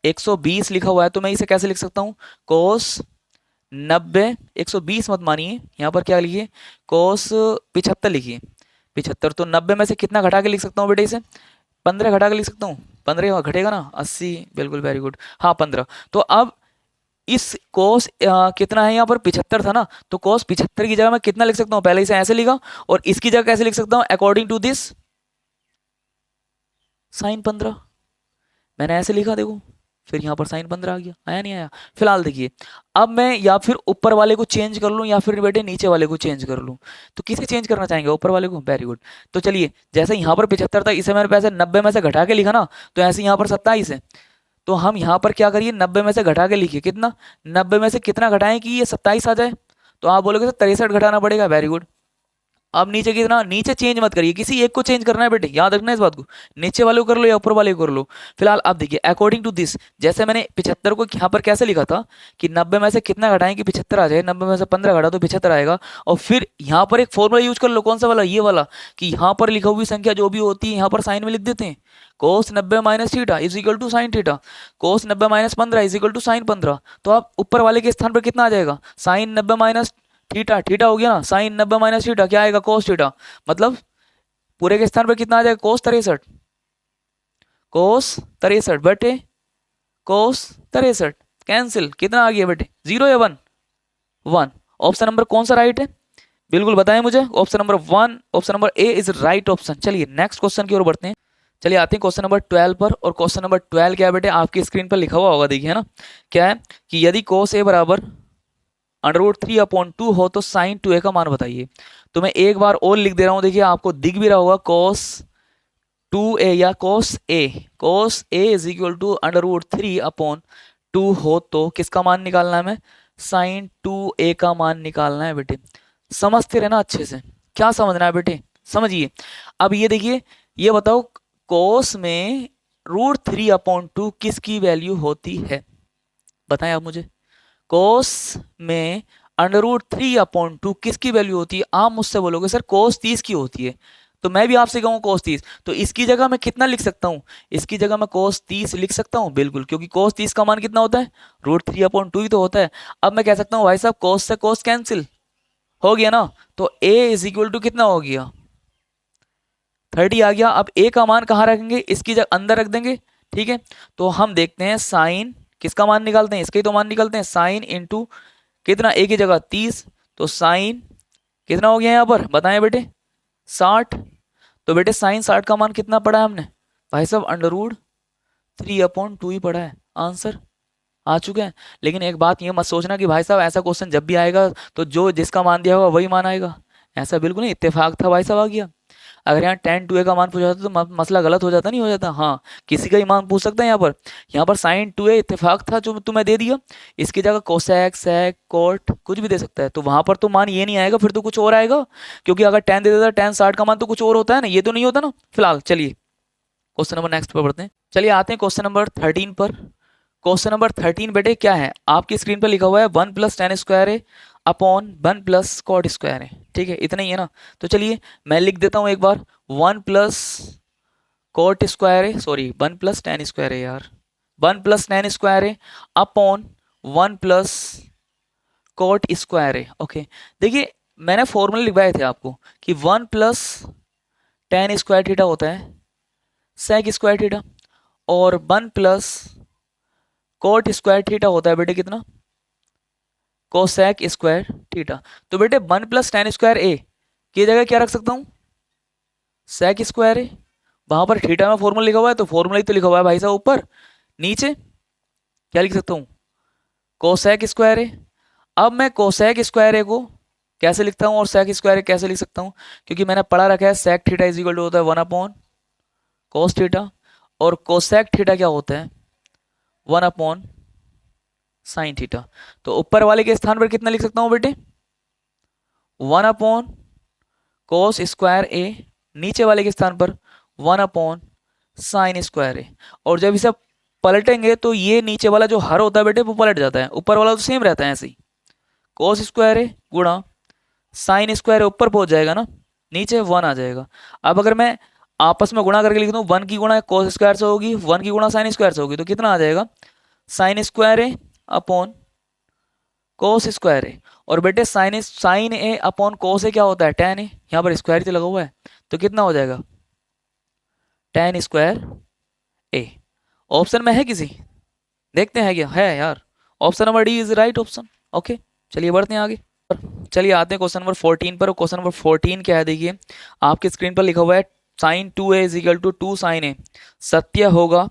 Speaker 1: 120 लिखा हुआ है तो मैं इसे कैसे लिख सकता हूं, कोस 90, 120 मत मानिए, यहाँ पर क्या लिखिए, कोस 75 लिखिए, 75। तो 90 में से कितना घटा के लिख सकता हूँ बेटे, इसे 15 घटा के लिख सकता हूँ, 15 घटेगा ना, 80, बिल्कुल वेरी गुड, हाँ 15। तो अब इस कोस कितना है यहाँ पर, 75 था ना, तो कोस 75 की जगह मैं कितना लिख सकता हूँ, पहले इसे ऐसे लिखा, और इसकी जगह कैसे लिख सकता हूँ, अकॉर्डिंग टू दिस साइन 15, मैंने ऐसे लिखा देखो, फिर यहाँ पर साइन 15 आ गया, आया नहीं आया? फिलहाल देखिए, अब मैं या फिर ऊपर वाले को चेंज कर लूँ या फिर बेटे नीचे वाले को चेंज कर लूँ। तो किसे चेंज करना चाहेंगे? ऊपर वाले को। Very good. तो चलिए, जैसे यहाँ पर 75 था, इसे मैंने पैसे 90 में से घटा के लिखा ना, तो ऐसे यहाँ पर 27 है। तो हम यहाँ पर क्या करिए, 90 में से घटा के लिखिए। कितना? 90 में से कितना घटाएं कि ये 27 आ जाए? तो आप बोलोगे सर 63 घटाना पड़ेगा। Very good. अब नीचे कितना? नीचे चेंज मत करिए, किसी एक को चेंज करना है बेटे, याद रखना इस बात को। नीचे वाले को कर लो या ऊपर वाले को कर लो। फिलहाल आप देखिए, अकॉर्डिंग टू दिस, जैसे मैंने 75 को यहाँ पर कैसे लिखा था कि 90 में से कितना घटाएं कि 75 आ जाए, 90 में से 15 घटा तो 75 आएगा। और फिर यहाँ पर एक फॉर्मूला यूज कर लो, कौन सा वाला? ये वाला, कि यहाँ पर लिखा हुई संख्या जो भी होती है यहाँ पर साइन में लिख देते हैं। cos 90 minus theta is equal to sine theta, cos 90 minus 15 is equal to sine 15। तो आप ऊपर वाले के स्थान पर कितना आ जाएगा? साइन 90 माइनस थीटा, थीटा हो गया ना, साइन 90 माइनस थीटा क्या आएगा? कोस थीटा। मतलब पूरे के स्थान पर कितना आ जाएगा? कोस 63, कोस 63 बेटे, कोस 63 कैंसिल, कितना आ गया बेटे? 0 या 1? 1। ऑप्शन नंबर कौन सा राइट है? बिल्कुल बताएं मुझे। Option number 1, option number A is right option. चलिए नेक्स्ट क्वेश्चन की ओर बढ़ते हैं। चलिए आते हैं क्वेश्चन नंबर 12 पर। और क्वेश्चन नंबर 12 क्या है बेटे? आपकी स्क्रीन पर लिखा हुआ होगा, देखिए, है ना। क्या है कि यदि कोस ए बराबर √3/2 हो तो साइन 2a का मान बताइए। तो मैं एक बार और लिख दे रहा हूं, देखिए आपको दिख भी रहा होगा, cos 2a या cos a is equal to √3/2 हो तो किसका मान निकालना है? हमें साइन 2a का मान निकालना है बेटे। समझते रहना अच्छे से। क्या समझना है बेटे? समझिए। अब ये देखिए, ये बताओ cos में √3/2 किसकी वैल्यू होती है? बताएं आप मुझे। कोस में √3/2 किसकी वैल्यू होती है? आप मुझसे बोलोगे सर कोस 30 की होती है, तो मैं भी आपसे कहूँ कोस 30, तो इसकी जगह मैं कितना लिख सकता हूँ? इसकी जगह मैं कोस 30 लिख सकता हूँ, बिल्कुल, क्योंकि कोस 30 का मान कितना होता है? √3/2 ही तो होता है। अब मैं कह सकता हूँ भाई साहब कोस से कोस कैंसिल हो गया ना, तो a इज इक्वल टू कितना हो गया? 30 आ गया। अब a का मान कहाँ रखेंगे? इसकी जगह अंदर रख देंगे, ठीक है। तो हम देखते हैं साइन किसका मान निकालते हैं, इसका ही तो मान निकालते हैं। साइन इंटू कितना, a की जगह 30, तो साइन कितना हो गया यहाँ पर? बताएं बेटे। 60। तो बेटे साइन 60 का मान कितना पढ़ा है हमने? भाई साहब √3/2 ही पढ़ा है। आंसर आ चुके हैं। लेकिन एक बात ये मत सोचना कि भाई साहब ऐसा क्वेश्चन जब भी आएगा तो जो जिसका मान दिया होगा वही मान आएगा, ऐसा बिल्कुल नहीं। इत्तेफाक था भाई साहब, आ गया। अगर यहाँ tan 2a का मान पूछा जाता तो मसला गलत हो जाता, नहीं हो जाता? हाँ, किसी का ही मान पूछ सकता है यहाँ पर। यहाँ पर sin 2a इत्तेफाक था जो तुम्हें दे दिया, इसकी जगह कोसेक सेक कोट कुछ भी दे सकता है, तो वहां पर तो मान ये नहीं आएगा, फिर तो कुछ और आएगा। क्योंकि अगर tan दे देता, tan 60 का मान तो कुछ और होता है ना, ये तो नहीं होता ना। फिलहाल चलिए क्वेश्चन नंबर नेक्स्ट पर बढ़ते हैं। चलिए आते हैं क्वेश्चन नंबर 13 पर। क्वेश्चन नंबर 13 बेटे क्या है? आपकी स्क्रीन पर लिखा हुआ है 1 + tan स्क्वायर है अपॉन 1 + कॉट स्क्वायर है, ठीक है, इतना ही है ना। तो चलिए मैं लिख देता हूँ एक बार, 1 + कॉट स्क्वायर है, सॉरी 1 + tan स्क्वायर है यार, 1 + tan स्क्वायर है अपॉन 1 + कॉट स्क्वायर है। ओके, देखिए मैंने फॉर्मूला लिखवाए थे आपको कि 1 + tan स्क्वायर थीटा होता है सेक स्क्वायर थीटा, और 1 + कॉट स्क्वायर थीटा होता है बेटे कितना? Cosec square theta. तो बेटे 1 + tan स्क्वायर a की जगह क्या रख सकता हूँ? सेक स्क्वायर है। वहां पर थीटा में फॉर्मूला लिखा हुआ है, तो फॉर्मूला ही तो लिखा हुआ है भाई साहब ऊपर। नीचे क्या लिख सकता हूँ? कोसेक स्क्वायर है। अब मैं कोसेक स्क्वायर ए को कैसे लिखता हूँ और सेक स्क्वायर ए कैसे लिख सकता हूँ? क्योंकि मैंने पढ़ा रखा है sec theta is equal to होता है 1/cos थीटा, और कोसेक थीटा क्या होता है? 1/sin theta. तो ऊपर वाले के स्थान पर कितना लिख सकता हूँ बेटे? 1/cos स्क्वायर ए, नीचे वाले के स्थान पर 1/sin स्क्वायर ए। और जब इसे पलटेंगे तो ये नीचे वाला जो हर होता है बेटे वो पलट जाता है, ऊपर वाला तो सेम रहता है ऐसे ही। cos स्क्वायर ए गुणा साइन स्क्वायर ऊपर पहुंच जाएगा ना, नीचे 1 आ जाएगा। अब अगर मैं आपस में गुणा करके लिख दूं, 1 की गुणा cos स्क्वायर से होगी, 1 की गुणा साइन स्क्वायर से होगी, तो कितना आ जाएगा? साइन स्क्वायर ए अपॉन cos स्क्वायर ए। और बेटे साइन ए अपॉन cos ए क्या होता है? tan ए। यहाँ पर स्क्वायर तो लगा हुआ है, तो कितना हो जाएगा? tan स्क्वायर ए। ऑप्शन में है किसी? देखते हैं क्या है यार। Option number D is right option. Okay, चलिए बढ़ते हैं आगे। चलिए आते हैं क्वेश्चन नंबर 14 पर। क्वेश्चन नंबर 14 क्या है? देखिए आपकी स्क्रीन पर लिखा हुआ है sin 2a is equal to 2 sin a सत्य होगा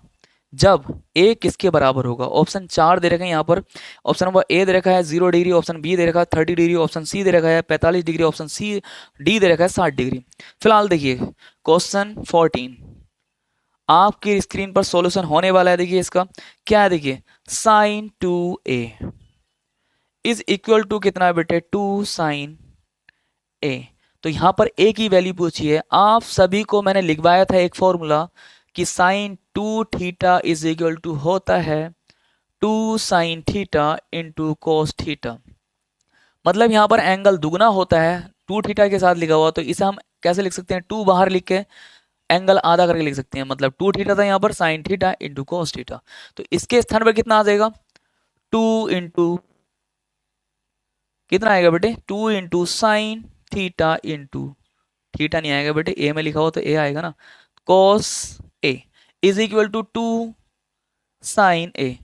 Speaker 1: जब ए किसके बराबर होगा। ऑप्शन 4 दे रखे हैं यहाँ पर। ऑप्शन नंबर ए दे रखा है 0 डिग्री, ऑप्शन बी दे रखा है 30 डिग्री, ऑप्शन सी दे रखा है 45 डिग्री, ऑप्शन सी डी दे रखा है 60 डिग्री। फिलहाल देखिए क्वेश्चन 14 आपकी स्क्रीन पर सॉल्यूशन होने वाला है। देखिए इसका क्या है, देखिए sign 2a is equal to कितना है बेटे, 2 साइन a। तो यहां पर a की वैल्यू पूछी है। आप सभी को मैंने लिखवाया था एक फॉर्मूला कि sine 2 theta is equal to होता है 2 sine theta into cos theta. मतलब यहां पर एंगल दुगना होता है 2 थीटा के साथ लिखा हुआ, तो इसे हम कैसे लिख सकते हैं, 2 बाहर लिख के एंगल आधा करके लिख सकते हैं। मतलब 2 थीटा था यहाँ पर sign theta into cos theta. तो इसके स्थान पर कितना आ जाएगा, 2 इंटू कितना आएगा बेटे, 2 into sine theta into theta नहीं आएगा बेटे, ए में लिखा हो तो ए आएगा ना, cos A is equal to 2 sine A.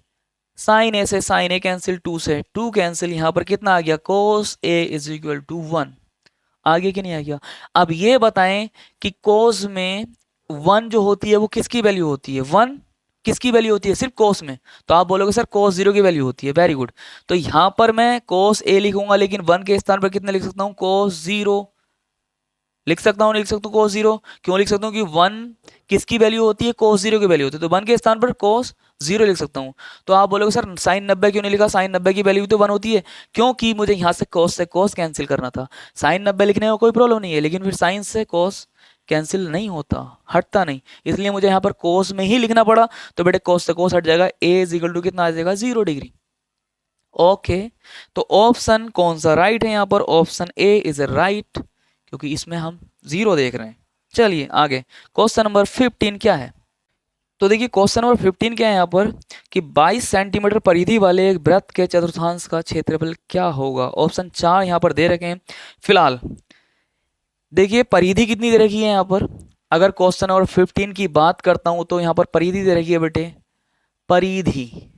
Speaker 1: Sine A से साइन ए कैंसिल, 2 से 2 कैंसिल, यहां पर कितना आ गया, कोस ए इज इक्वल टू 1। आगे कि नहीं आ गया। अब ये बताएं कि कोस में 1 जो होती है वो किसकी वैल्यू होती है, 1 किसकी वैल्यू होती है, सिर्फ कोस में। तो आप बोलोगे सर कोस 0 की वैल्यू होती है, वेरी गुड। तो यहां पर मैं कोस ए लिखूंगा, लेकिन 1 के स्थान पर कितने लिख सकता हूं, कोस 0 लिख सकता हूं, लिख सकता हूँ कोस 0। क्यों लिख सकता हूँ कि 1 किसकी वैल्यू होती है, कोस 0 की वैल्यू होती है, तो 1 के स्थान पर कोस 0 लिख सकता हूँ। तो आप बोलोगे सर साइन 90 क्यों नहीं लिखा, साइन 90 की वैल्यू तो 1 होती है, क्योंकि मुझे यहाँ से कोस कैंसिल करना था। साइन 90 लिखने में कोई प्रॉब्लम नहीं है, लेकिन फिर साइन से कोस कैंसिल नहीं होता, हटता नहीं, इसलिए मुझे यहाँ पर कोस में ही लिखना पड़ा। तो बेटे कोस से कोस हट जाएगा, ए इज इक्वल टू कितना आ जाएगा, 0 डिग्री। ओके, तो ऑप्शन कौन सा राइट है यहाँ पर, ऑप्शन ए इज राइट, क्योंकि इसमें हम 0 देख रहे हैं। चलिए आगे क्वेश्चन नंबर 15 क्या है। तो देखिए क्वेश्चन नंबर 15 क्या है यहाँ पर कि 22 सेंटीमीटर परिधि वाले एक वृत्त के चतुर्थांश का क्षेत्रफल क्या होगा। ऑप्शन 4 यहाँ पर दे रखे हैं। फिलहाल देखिए परिधि कितनी दे रखी है यहाँ पर, अगर क्वेश्चन नंबर 15 की बात करता हूं तो यहाँ पर परिधि दे रखी है बेटे, परिधि,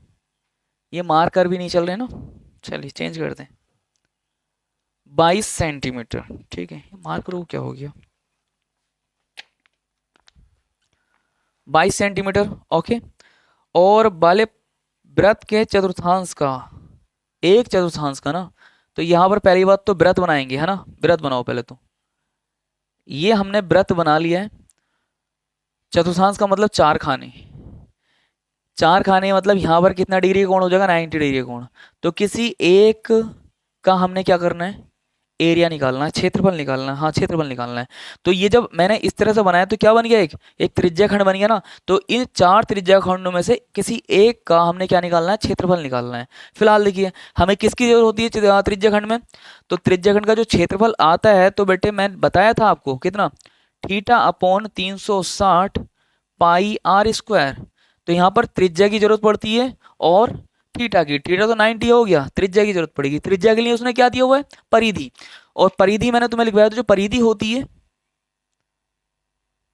Speaker 1: ये मार्कर भी नहीं चल रहे ना, चलिए चेंज कर दें, 22 सेंटीमीटर, ठीक है, मार्कर को क्या हो गया, 22 सेंटीमीटर। ओके, और वाले वृत्त के चतुर्थांश का, एक चतुर्थांश का ना, तो यहां पर पहली बात तो वृत्त बनाएंगे, है ना, वृत्त बनाओ पहले तो। ये हमने वृत्त बना लिया है, चतुर्थांश का मतलब 4 खाने, 4 खाने मतलब यहां पर कितना डिग्री का कोण हो जाएगा, 90 डिग्री का कोण। तो किसी एक का हमने क्या करना है, एरिया निकालना है, क्षेत्रफल निकालना है, हाँ क्षेत्रफल निकालना है। तो ये जब मैंने इस तरह से बनाया तो क्या बन गया, एक त्रिज्या खंड बन गया ना। तो इन 4 त्रिज्या खंडों में से किसी एक का हमने क्या निकालना है, क्षेत्रफल निकालना है। फिलहाल देखिए हमें किसकी जरूरत होती है त्रिज्या खंड में, तो त्रिज्या खंड का जो क्षेत्रफल आता है, तो बेटे मैं बताया था आपको कितना, theta upon 360 pi r square. तो यहाँ पर त्रिज्या की जरूरत पड़ती है और थीटा की, थीटा तो 90 हो गया, त्रिज्या की जरूरत पड़ेगी, त्रिज्या के लिए उसने क्या दिया हुआ है, परिधि। और परिधि मैंने तुम्हें लिखवाया था, जो परिधि होती है,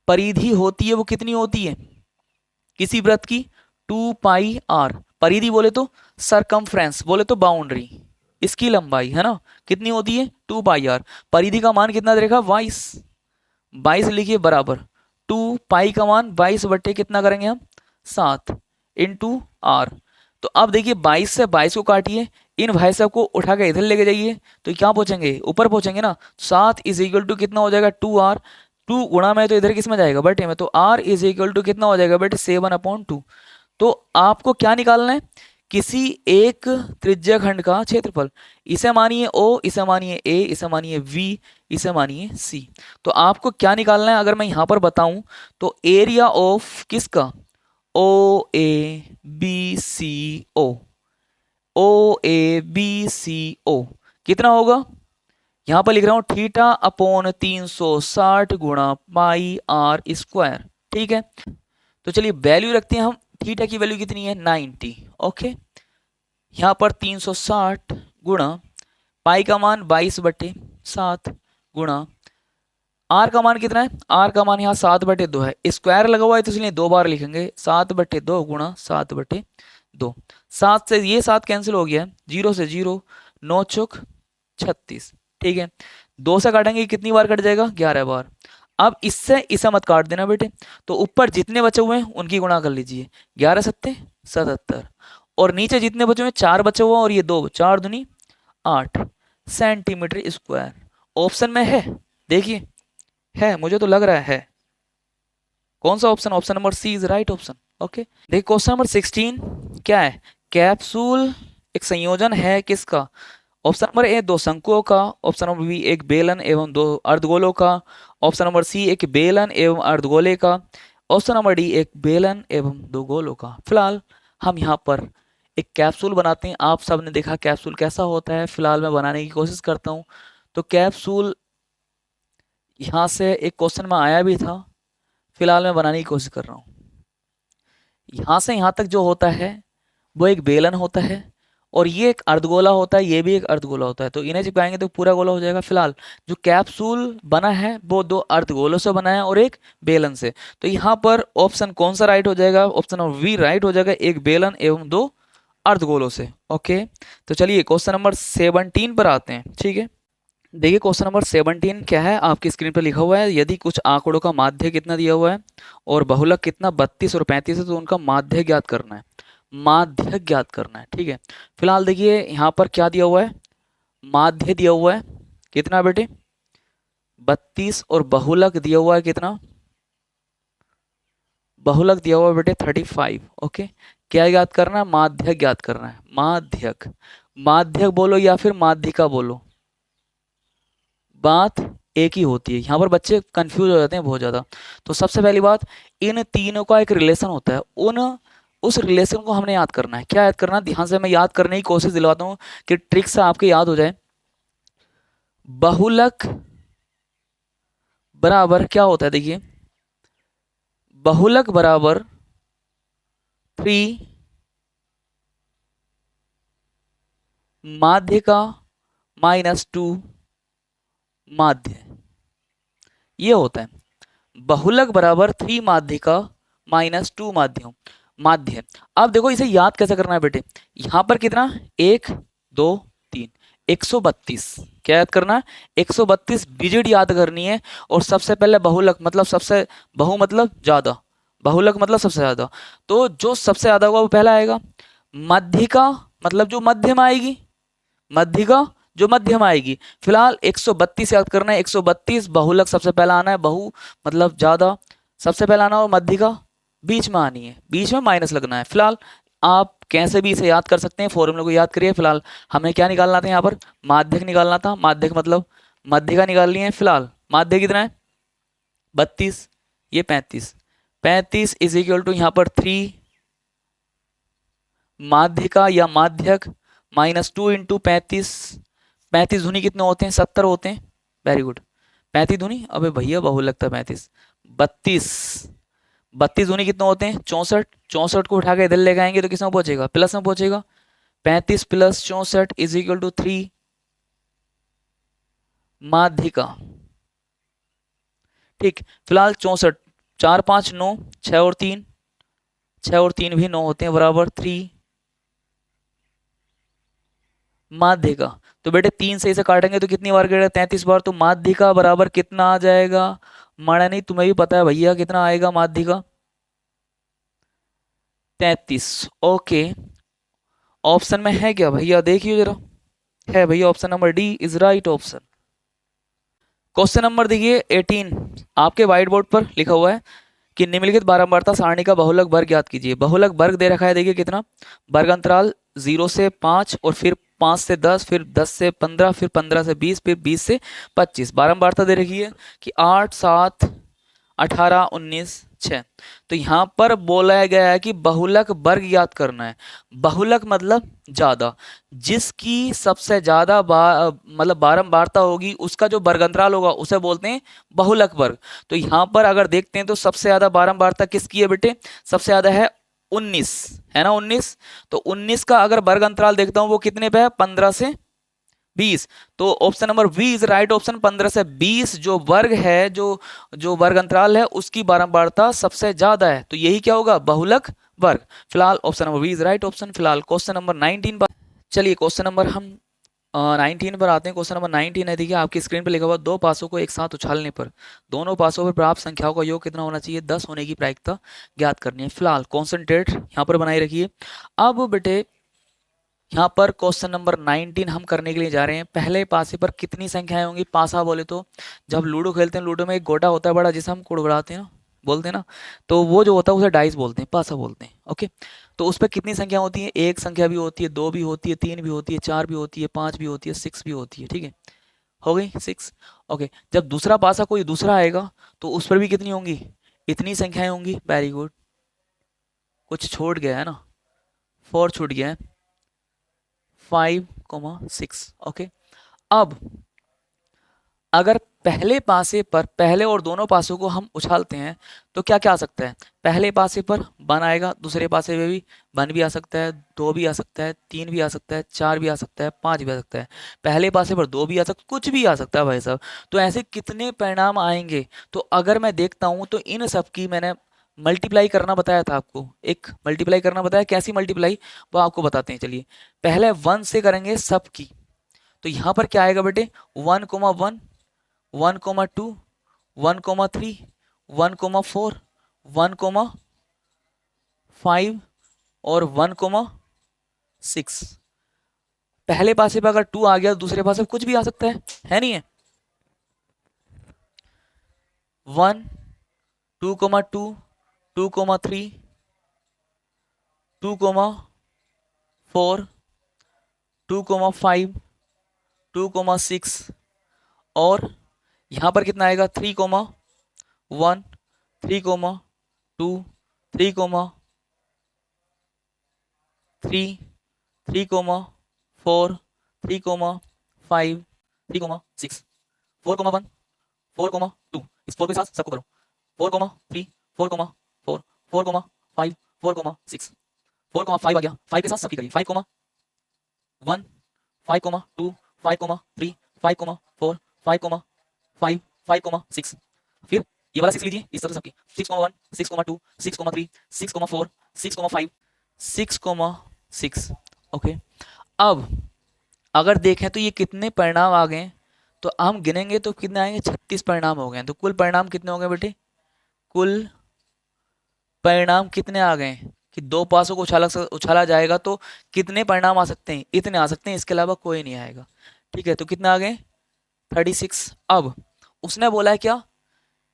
Speaker 1: परिधि होती है वो कितनी होती है किसी वृत्त की, 2 पाई आर। परिधि बोले तो सरकमफ्रेंस, बोले तो बाउंड्री, इसकी लंबाई है ना, कितनी होती है 2 पाई आर। परिधि का मान कितना दे रखा, 22 लिखिए बराबर 2 पाई का मान 22 बट्टे कितना करेंगे हम, 7 इंटू आर। तो अब देखिए 22 से 22 को काटिए, इन भाई साहब को उठा के इधर लेके जाइए, तो क्या पहुंचेंगे, ऊपर पहुंचेंगे ना। 7 इज इक्वल टू कितना हो जाएगा, 2r, 2 गुणा में तो इधर किस में जाएगा, बटे में, तो r इज इक्वल टू कितना हो जाएगा बेटे, 7/2। तो आपको क्या निकालना है, किसी एक त्रिज्या खंड का क्षेत्रफल, इसे मानिए O, इसे मानिए A, इसे मानिए V, इसे मानिए C। तो आपको क्या निकालना है, अगर मैं यहां पर बताऊं तो एरिया ऑफ किसका, OABCO, OABCO कितना होगा, यहां पर लिख रहा हूं थीटा अपॉन 360 गुणा पाई आर स्क्वायर, ठीक है। तो चलिए वैल्यू रखते हैं हम, थीटा की वैल्यू कितनी है, 90। ओके, यहां पर 360 गुणा पाई का मान 22/7 गुणा आर का मान कितना है, आर का मान यहाँ 7/2 है, स्क्वायर लगा हुआ है तो इसलिए 2 बार लिखेंगे, 7/2 गुणा 7/2। 7 से ये 7 कैंसिल हो गया, 0 से 0, 9 चौक 36, ठीक है। 2 से काटेंगे कितनी बार कट जाएगा, 11 बार। अब इससे इसे मत काट देना बेटे, तो ऊपर जितने बचे हुए हैं उनकी गुणा कर लीजिए, 11 सत्ते 77, और नीचे जितने बचे हुए हैं 4 बचे हुए हैं और ये 2, 4 दूनी 8 सेंटीमीटर स्क्वायर। ऑप्शन में है, देखिए है, मुझे तो लग रहा है। कौन सा option? Option number C is right option. Okay, देखिए क्वेश्चन नंबर 16 क्या है? कैप्सूल एक संयोजन है किसका? ऑप्शन नंबर ए 2 शंकुओं का, ऑप्शन नंबर बी एक बेलन एवं 2 अर्धगोलों का, ऑप्शन नंबर सी एक बेलन एवं अर्धगोले का, ऑप्शन नंबर डी एक बेलन एवं 2 गोलों का। फिलहाल हम यहाँ पर एक कैप्सूल बनाते हैं। आप सब ने देखा कैप्सूल कैसा होता है, फिलहाल मैं बनाने की कोशिश करता हूँ। तो कैप्सूल यहाँ से एक क्वेश्चन में आया भी था, फिलहाल मैं बनाने की कोशिश कर रहा हूँ। यहाँ से यहाँ तक जो होता है वो एक बेलन होता है, और ये एक अर्धगोला होता है, ये भी एक अर्धगोला होता है। तो इन्हें चिपकाएंगे तो पूरा गोला हो जाएगा। फिलहाल जो कैप्सूल बना है वो 2 अर्धगोलों से बना है और एक बेलन से। तो यहाँ पर ऑप्शन कौन सा राइट हो जाएगा? ऑप्शन नंबर वी राइट हो जाएगा, एक बेलन एवं 2 अर्धगोलों से। ओके, तो चलिए क्वेश्चन नंबर 17 पर आते हैं। ठीक है, देखिए क्वेश्चन नंबर 17 क्या है, आपकी स्क्रीन पर लिखा हुआ है, यदि कुछ आंकड़ों का माध्य कितना दिया हुआ है और बहुलक कितना 32 और 35 है, तो उनका माध्य ज्ञात करना है। माध्य ज्ञात करना है। ठीक है, फिलहाल देखिए यहाँ पर क्या दिया हुआ है, माध्य दिया हुआ है कितना बेटे? 32, और बहुलक दिया हुआ है कितना? बहुलक दिया हुआ है बेटे 35। ओके, क्या ज्ञात करना है? माध्य ज्ञात करना है। माध्यक, माध्यक बोलो या फिर माध्यिका बोलो, बात एक ही होती है। यहाँ पर बच्चे कंफ्यूज हो जाते हैं बहुत ज़्यादा। तो सबसे पहली बात, इन तीनों का एक रिलेशन होता है, उस रिलेशन को हमने याद करना है। क्या याद करना? ध्यान से मैं याद करने की कोशिश दिलवाता हूँ कि ट्रिक से आपके याद हो जाए। बहुलक बराबर क्या होता है? देखिए, बहुलक बराबर 3 माध्यिका -2 माध्य, ये होता है। बहुलक बराबर 3 माध्यिका -2 माध्यम माध्य। अब देखो इसे याद कैसे करना है बेटे? यहां पर कितना? 1 2 3 132। क्या याद करना है? 132 डिजिट याद करनी है। और सबसे पहले बहुलक मतलब सबसे, बहु मतलब ज्यादा, बहुलक मतलब सबसे ज्यादा। तो जो सबसे ज्यादा होगा वो पहला आएगा। मध्यिका मतलब जो मध्यम आएगी, मध्यिका जो मध्यम आएगी। फिलहाल 132 याद करना है, 132 बहुलक सबसे पहला आना है, बहु मतलब ज्यादा सबसे पहला आना, और मध्यिका बीच में आनी है, बीच में माइनस लगना है। फिलहाल आप कैसे भी इसे याद कर सकते हैं, फॉर्मूले को याद करिए। फिलहाल हमें क्या निकालना था? यहाँ पर माध्यक निकालना था। माध्यक मतलब मध्यिका निकालनी है। फिलहाल माध्य कितना है? 32, ये 35, 35 इज इक्वल टू यहाँ पर 3 माध्यिका या माध्यक -2 इंटू 35। 35 दूनी कितने होते हैं? 70 होते हैं। वेरी गुड, 35 दूनी, अबे भैया बहुलक था 35। 32, 32 दूनी कितने होते हैं? 64। 64 को उठा के इधर ले आएंगे तो किस में पहुंचेगा? प्लस में पहुंचेगा। 35 प्लस 64 इज इक्वल टू 3 माध्यिका। ठीक, फिलहाल 64, 4 5 9, 6 और 3, 6 और 3 भी 9 होते हैं, बराबर 3 माध्यिका। तो बेटे 3 से इसे काटेंगे तो कितनी बार कटेगा? 33 बार। तो माध्यिका बराबर कितना आ जाएगा? माना नहीं, तुम्हें भी पता है भैया कितना आएगा माध्यिका? 33। ओके, ऑप्शन में है क्या भैया? देखिए जरा, है भैया, option number D is right option. Question number देखिए 18, आपके व्हाइट बोर्ड पर लिखा हुआ है कि निम्नलिखित बारंबारता सारणी का बहुलक वर्ग याद कीजिए। बहुलक वर्ग दे रखा है, देखिए कितना? वर्ग अंतराल 0 से 5, और फिर 5 से 10, फिर 10 से 15, फिर 15 से 20, फिर 20 से 25। बारंबारता दे रखी है कि 8 7 18 19 6। तो यहाँ पर बोला गया है कि बहुलक वर्ग याद करना है। बहुलक मतलब ज्यादा, जिसकी सबसे ज्यादा मतलब बारंबारता होगी, उसका जो वर्गांतराल होगा उसे बोलते हैं बहुलक वर्ग। तो यहाँ पर अगर देखते हैं तो सबसे ज्यादा बारंबारता किसकी है बेटे? सबसे ज्यादा है 19, है ना 19। तो 19 का अगर वर्ग अंतराल देखता हूं वो कितने पे है? 15 से 20। तो option number B is right option. 15 से 20 जो वर्ग है, जो वर्ग अंतराल है, उसकी बारंबारता सबसे ज्यादा है। तो यही क्या होगा? बहुलक वर्ग। फिलहाल option number B is right option. फिलहाल क्वेश्चन नंबर 19 पर चलिए, क्वेश्चन नंबर हम 19 पर आते हैं। क्वेश्चन नंबर 19 है, देखिए आपकी स्क्रीन पर लिखा हुआ, दो पासों को एक साथ उछालने पर दोनों पासों पर प्राप्त संख्याओं का योग कितना होना चाहिए, 10 होने की प्रायिकता ज्ञात करनी है। फिलहाल कॉन्सेंट्रेट यहाँ पर बनाए रखिए। अब बेटे यहाँ पर क्वेश्चन नंबर 19 हम करने के लिए जा रहे हैं। पहले पासे पर कितनी संख्याएं होंगी? पासा बोले तो जब लूडो खेलते हैं, लूडो में एक गोटा होता है बड़ा, जिसे हम कुड़बड़ाते हैं ना, बोलते हैं ना, तो वो जो होता है उसे डाइस बोलते हैं, पासा बोलते हैं। ओके, तो उस पर कितनी संख्या होती है? एक संख्या भी होती है, दो भी होती है, तीन भी होती है, चार भी होती है, पांच भी होती है, सिक्स भी होती है। ठीक है, हो गई सिक्स। ओके, जब दूसरा पासा कोई दूसरा आएगा तो उस पर भी कितनी होंगी? इतनी संख्याएं होंगी। वेरी गुड, कुछ छूट गया है ना, 4 छूट गया है, 5,6। ओके, अब अगर पहले पासे पर पहले और दोनों पासों को हम उछालते हैं तो क्या क्या आ सकता है? पहले पासे पर 1 आएगा, दूसरे पासे में भी 1 भी आ सकता है, 2 भी आ सकता है, 3 भी आ सकता है, 4 भी आ सकता है, 5 भी आ सकता है। पहले पासे पर 2 भी आ सकता है, कुछ भी आ सकता है भाई साहब। तो ऐसे कितने परिणाम आएंगे? तो अगर मैं देखता हूं तो इन सब की मैंने मल्टीप्लाई करना बताया था आपको, एक मल्टीप्लाई करना बताया। कैसी मल्टीप्लाई वो आपको बताते हैं। चलिए, पहले 1 से करेंगे सब की, तो यहां पर क्या आएगा बेटे? 1,1, 1,2, 1,3, 1,4, 1,5 और 1,6। पहले पासे पे अगर 2 आ गया तो दूसरे पासे कुछ भी आ सकता है नहीं है? 1, 2,2, 2,3, 2,4, 2,5, 2,6 और यहाँ पर कितना आएगा? 3,1, 3,2, 3,3, 3,4, 3,5, 3,6, 4,1, 4,2। इस 4 के साथ सबको करो। 4,3, 4,4, 4,5, 4,6, 4,5 आ गया। 5 के साथ सबकी करिए। 5,1, 5,2, 5,3, 5,4, 5,5, 5,6। फिर ये वाला 6 लीजिए, इस तरह सबकी 6,1, 6,2, 6,3, 6,4, 6,5, 6,6। ओके, अब अगर देखें तो ये कितने परिणाम आ गए, तो हम गिनेंगे तो कितने आएंगे? 36 परिणाम हो गए। तो कुल परिणाम कितने हो गए बेटे? कुल परिणाम कितने आ गए कि दो पासों को उछाला जाएगा तो कितने परिणाम आ सकते हैं? इतने आ सकते हैं, इसके अलावा कोई नहीं आएगा। ठीक है, तो कितने आ गए? 36। अब उसने बोला है क्या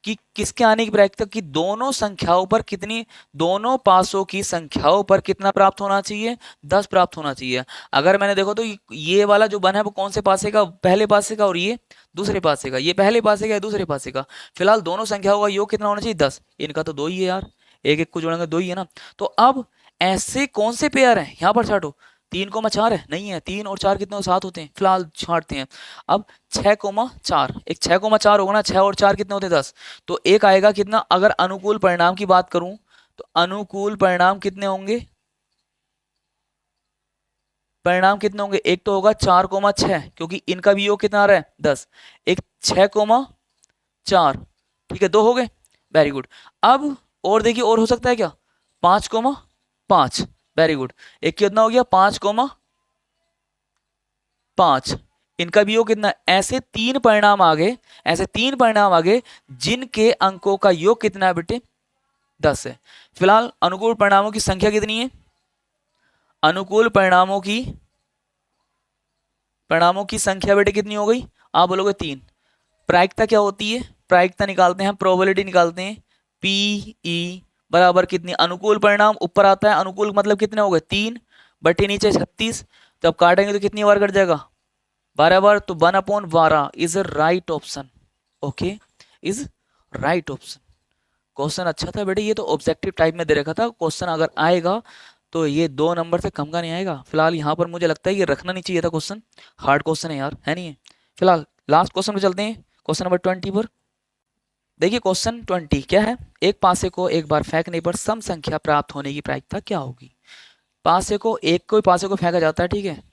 Speaker 1: कि किसके आने की प्रायिकता की दोनों संख्याओं पर कितनी, दोनों पासों की संख्याओं पर कितना प्राप्त होना चाहिए? 10 प्राप्त होना चाहिए। अगर मैंने देखो तो ये वाला जो बना है वो कौन से पासे का? पहले पासे का, और ये दूसरे पासे का। ये पहले पासे का है, दूसरे पासे का। फिलहाल दोनों संख्याओं का योग कितना होना चाहिए? 10। इनका तो 2 ही है यार, एक एक को जोड़ेंगे 2 ही है ना। तो अब ऐसे कौन से पेयर हैं यहाँ पर छाटो? 3,4 है नहीं है, 3 और 4 कितने? 7 होते हैं। फिलहाल छाटते हैं। अब 6,4, एक 6,4 होगा ना, 6 और 4 कितने होते हैं? 10। तो एक आएगा कितना? अगर अनुकूल परिणाम की बात करूं तो अनुकूल परिणाम कितने होंगे? परिणाम कितने होंगे? एक तो होगा 4,6, क्योंकि इनका भी योग कितना आ रहा है? 10। एक 6,4, ठीक है, 2 हो गए। Very good. अब और देखिए, और हो सकता है क्या? 5,5। Very good. एक कितना हो गया? 5,5। इनका भी योग कितना? ऐसे 3 परिणाम आ गए, ऐसे 3 परिणाम आ गए जिनके अंकों का योग कितना है बेटे? 10 है। फिलहाल अनुकूल परिणामों की संख्या कितनी है? अनुकूल परिणामों की संख्या बेटे कितनी हो गई? आप बोलोगे 3। प्रायिकता क्या होती है? प्रायिकता निकालते हैं, प्रोबेबिलिटी निकालते हैं। पी ई बराबर कितनी? अनुकूल परिणाम ऊपर आता है, अनुकूल मतलब कितने हो गए? 3 बटे नीचे 36। जब काटेंगे तो कितनी बार कट जाएगा? 12 बार। तो 1/12 is a right option. Okay, is right option. Question अच्छा था बेटे, ये तो ऑब्जेक्टिव टाइप में दे रखा था। क्वेश्चन अगर आएगा तो ये 2 नंबर से कम का नहीं आएगा। फिलहाल यहाँ पर मुझे लगता है ये रखना नहीं चाहिए था क्वेश्चन, हार्ड क्वेश्चन है यार, है नहीं है? फिलहाल लास्ट क्वेश्चन पे चलते हैं, क्वेश्चन नंबर 20 पर। देखिए क्वेश्चन 20 क्या है? एक पासे को एक बार फेंकने पर सम संख्या प्राप्त होने की प्रायिकता क्या होगी? पासे को, एक कोई पासे को फेंका जाता है, ठीक है।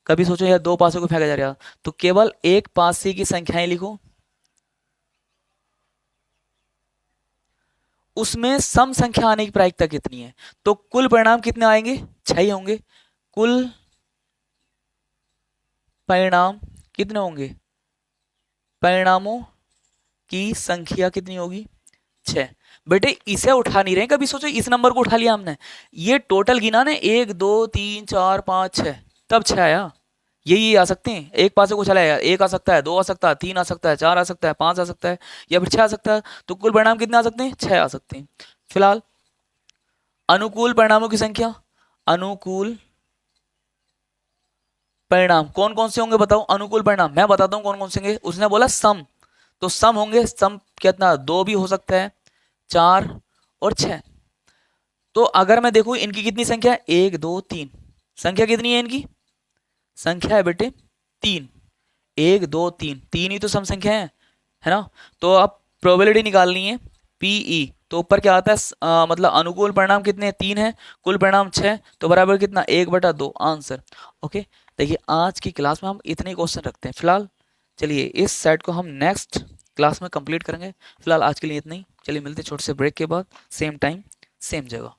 Speaker 1: कभी सोचो यार 2 पासे को फेंका जा रहा है, तो केवल एक पासे की संख्याएं लिखो, उसमें सम संख्या आने की प्रायिकता कितनी है? तो कुल परिणाम कितने आएंगे? 6 ही होंगे। कुल परिणाम कितने होंगे, परिणामों की संख्या कितनी होगी, 6। बेटे इसे उठा नहीं रहे, कभी सोचो इस नंबर को उठा लिया हमने, ये टोटल गिना ना 1 2 3 4 5 6, तब 6 आया। यही आ सकते हैं, एक पास से कुछ चला आया, 1 आ सकता है, 2 आ सकता है, 3 आ सकता है, 4 आ सकता है, 5 आ सकता है, या फिर 6 आ सकता है। तो कुल परिणाम कितने आ सकते हैं, 6 आ सकते हैं। फिलहाल अनुकूल परिणामों की संख्या, अनुकूल परिणाम कौन कौन से होंगे बताओ, अनुकूल परिणाम मैं बताता हूं कौन कौन से होंगे। उसने बोला सम, तो सम होंगे, सम कितना, 2 भी हो सकता है, 4 और 6। तो अगर मैं देखूं इनकी कितनी संख्या है, 1 2 3, संख्या कितनी है इनकी, संख्या है बेटे 3, 1 2 3, 3 ही तो सम संख्या है ना। तो अब प्रोबेबिलिटी निकालनी है, पीई, तो ऊपर क्या आता है, मतलब अनुकूल परिणाम कितने, 3 है, कुल परिणाम 6, तो बराबर कितना, 1/2 आंसर। ओके, देखिए आज की क्लास में हम इतने क्वेश्चन रखते हैं फिलहाल। चलिए इस सेट को हम नेक्स्ट क्लास में कंप्लीट करेंगे। फिलहाल आज के लिए इतना ही, चलिए मिलते हैं छोटे से ब्रेक के बाद, सेम टाइम सेम जगह।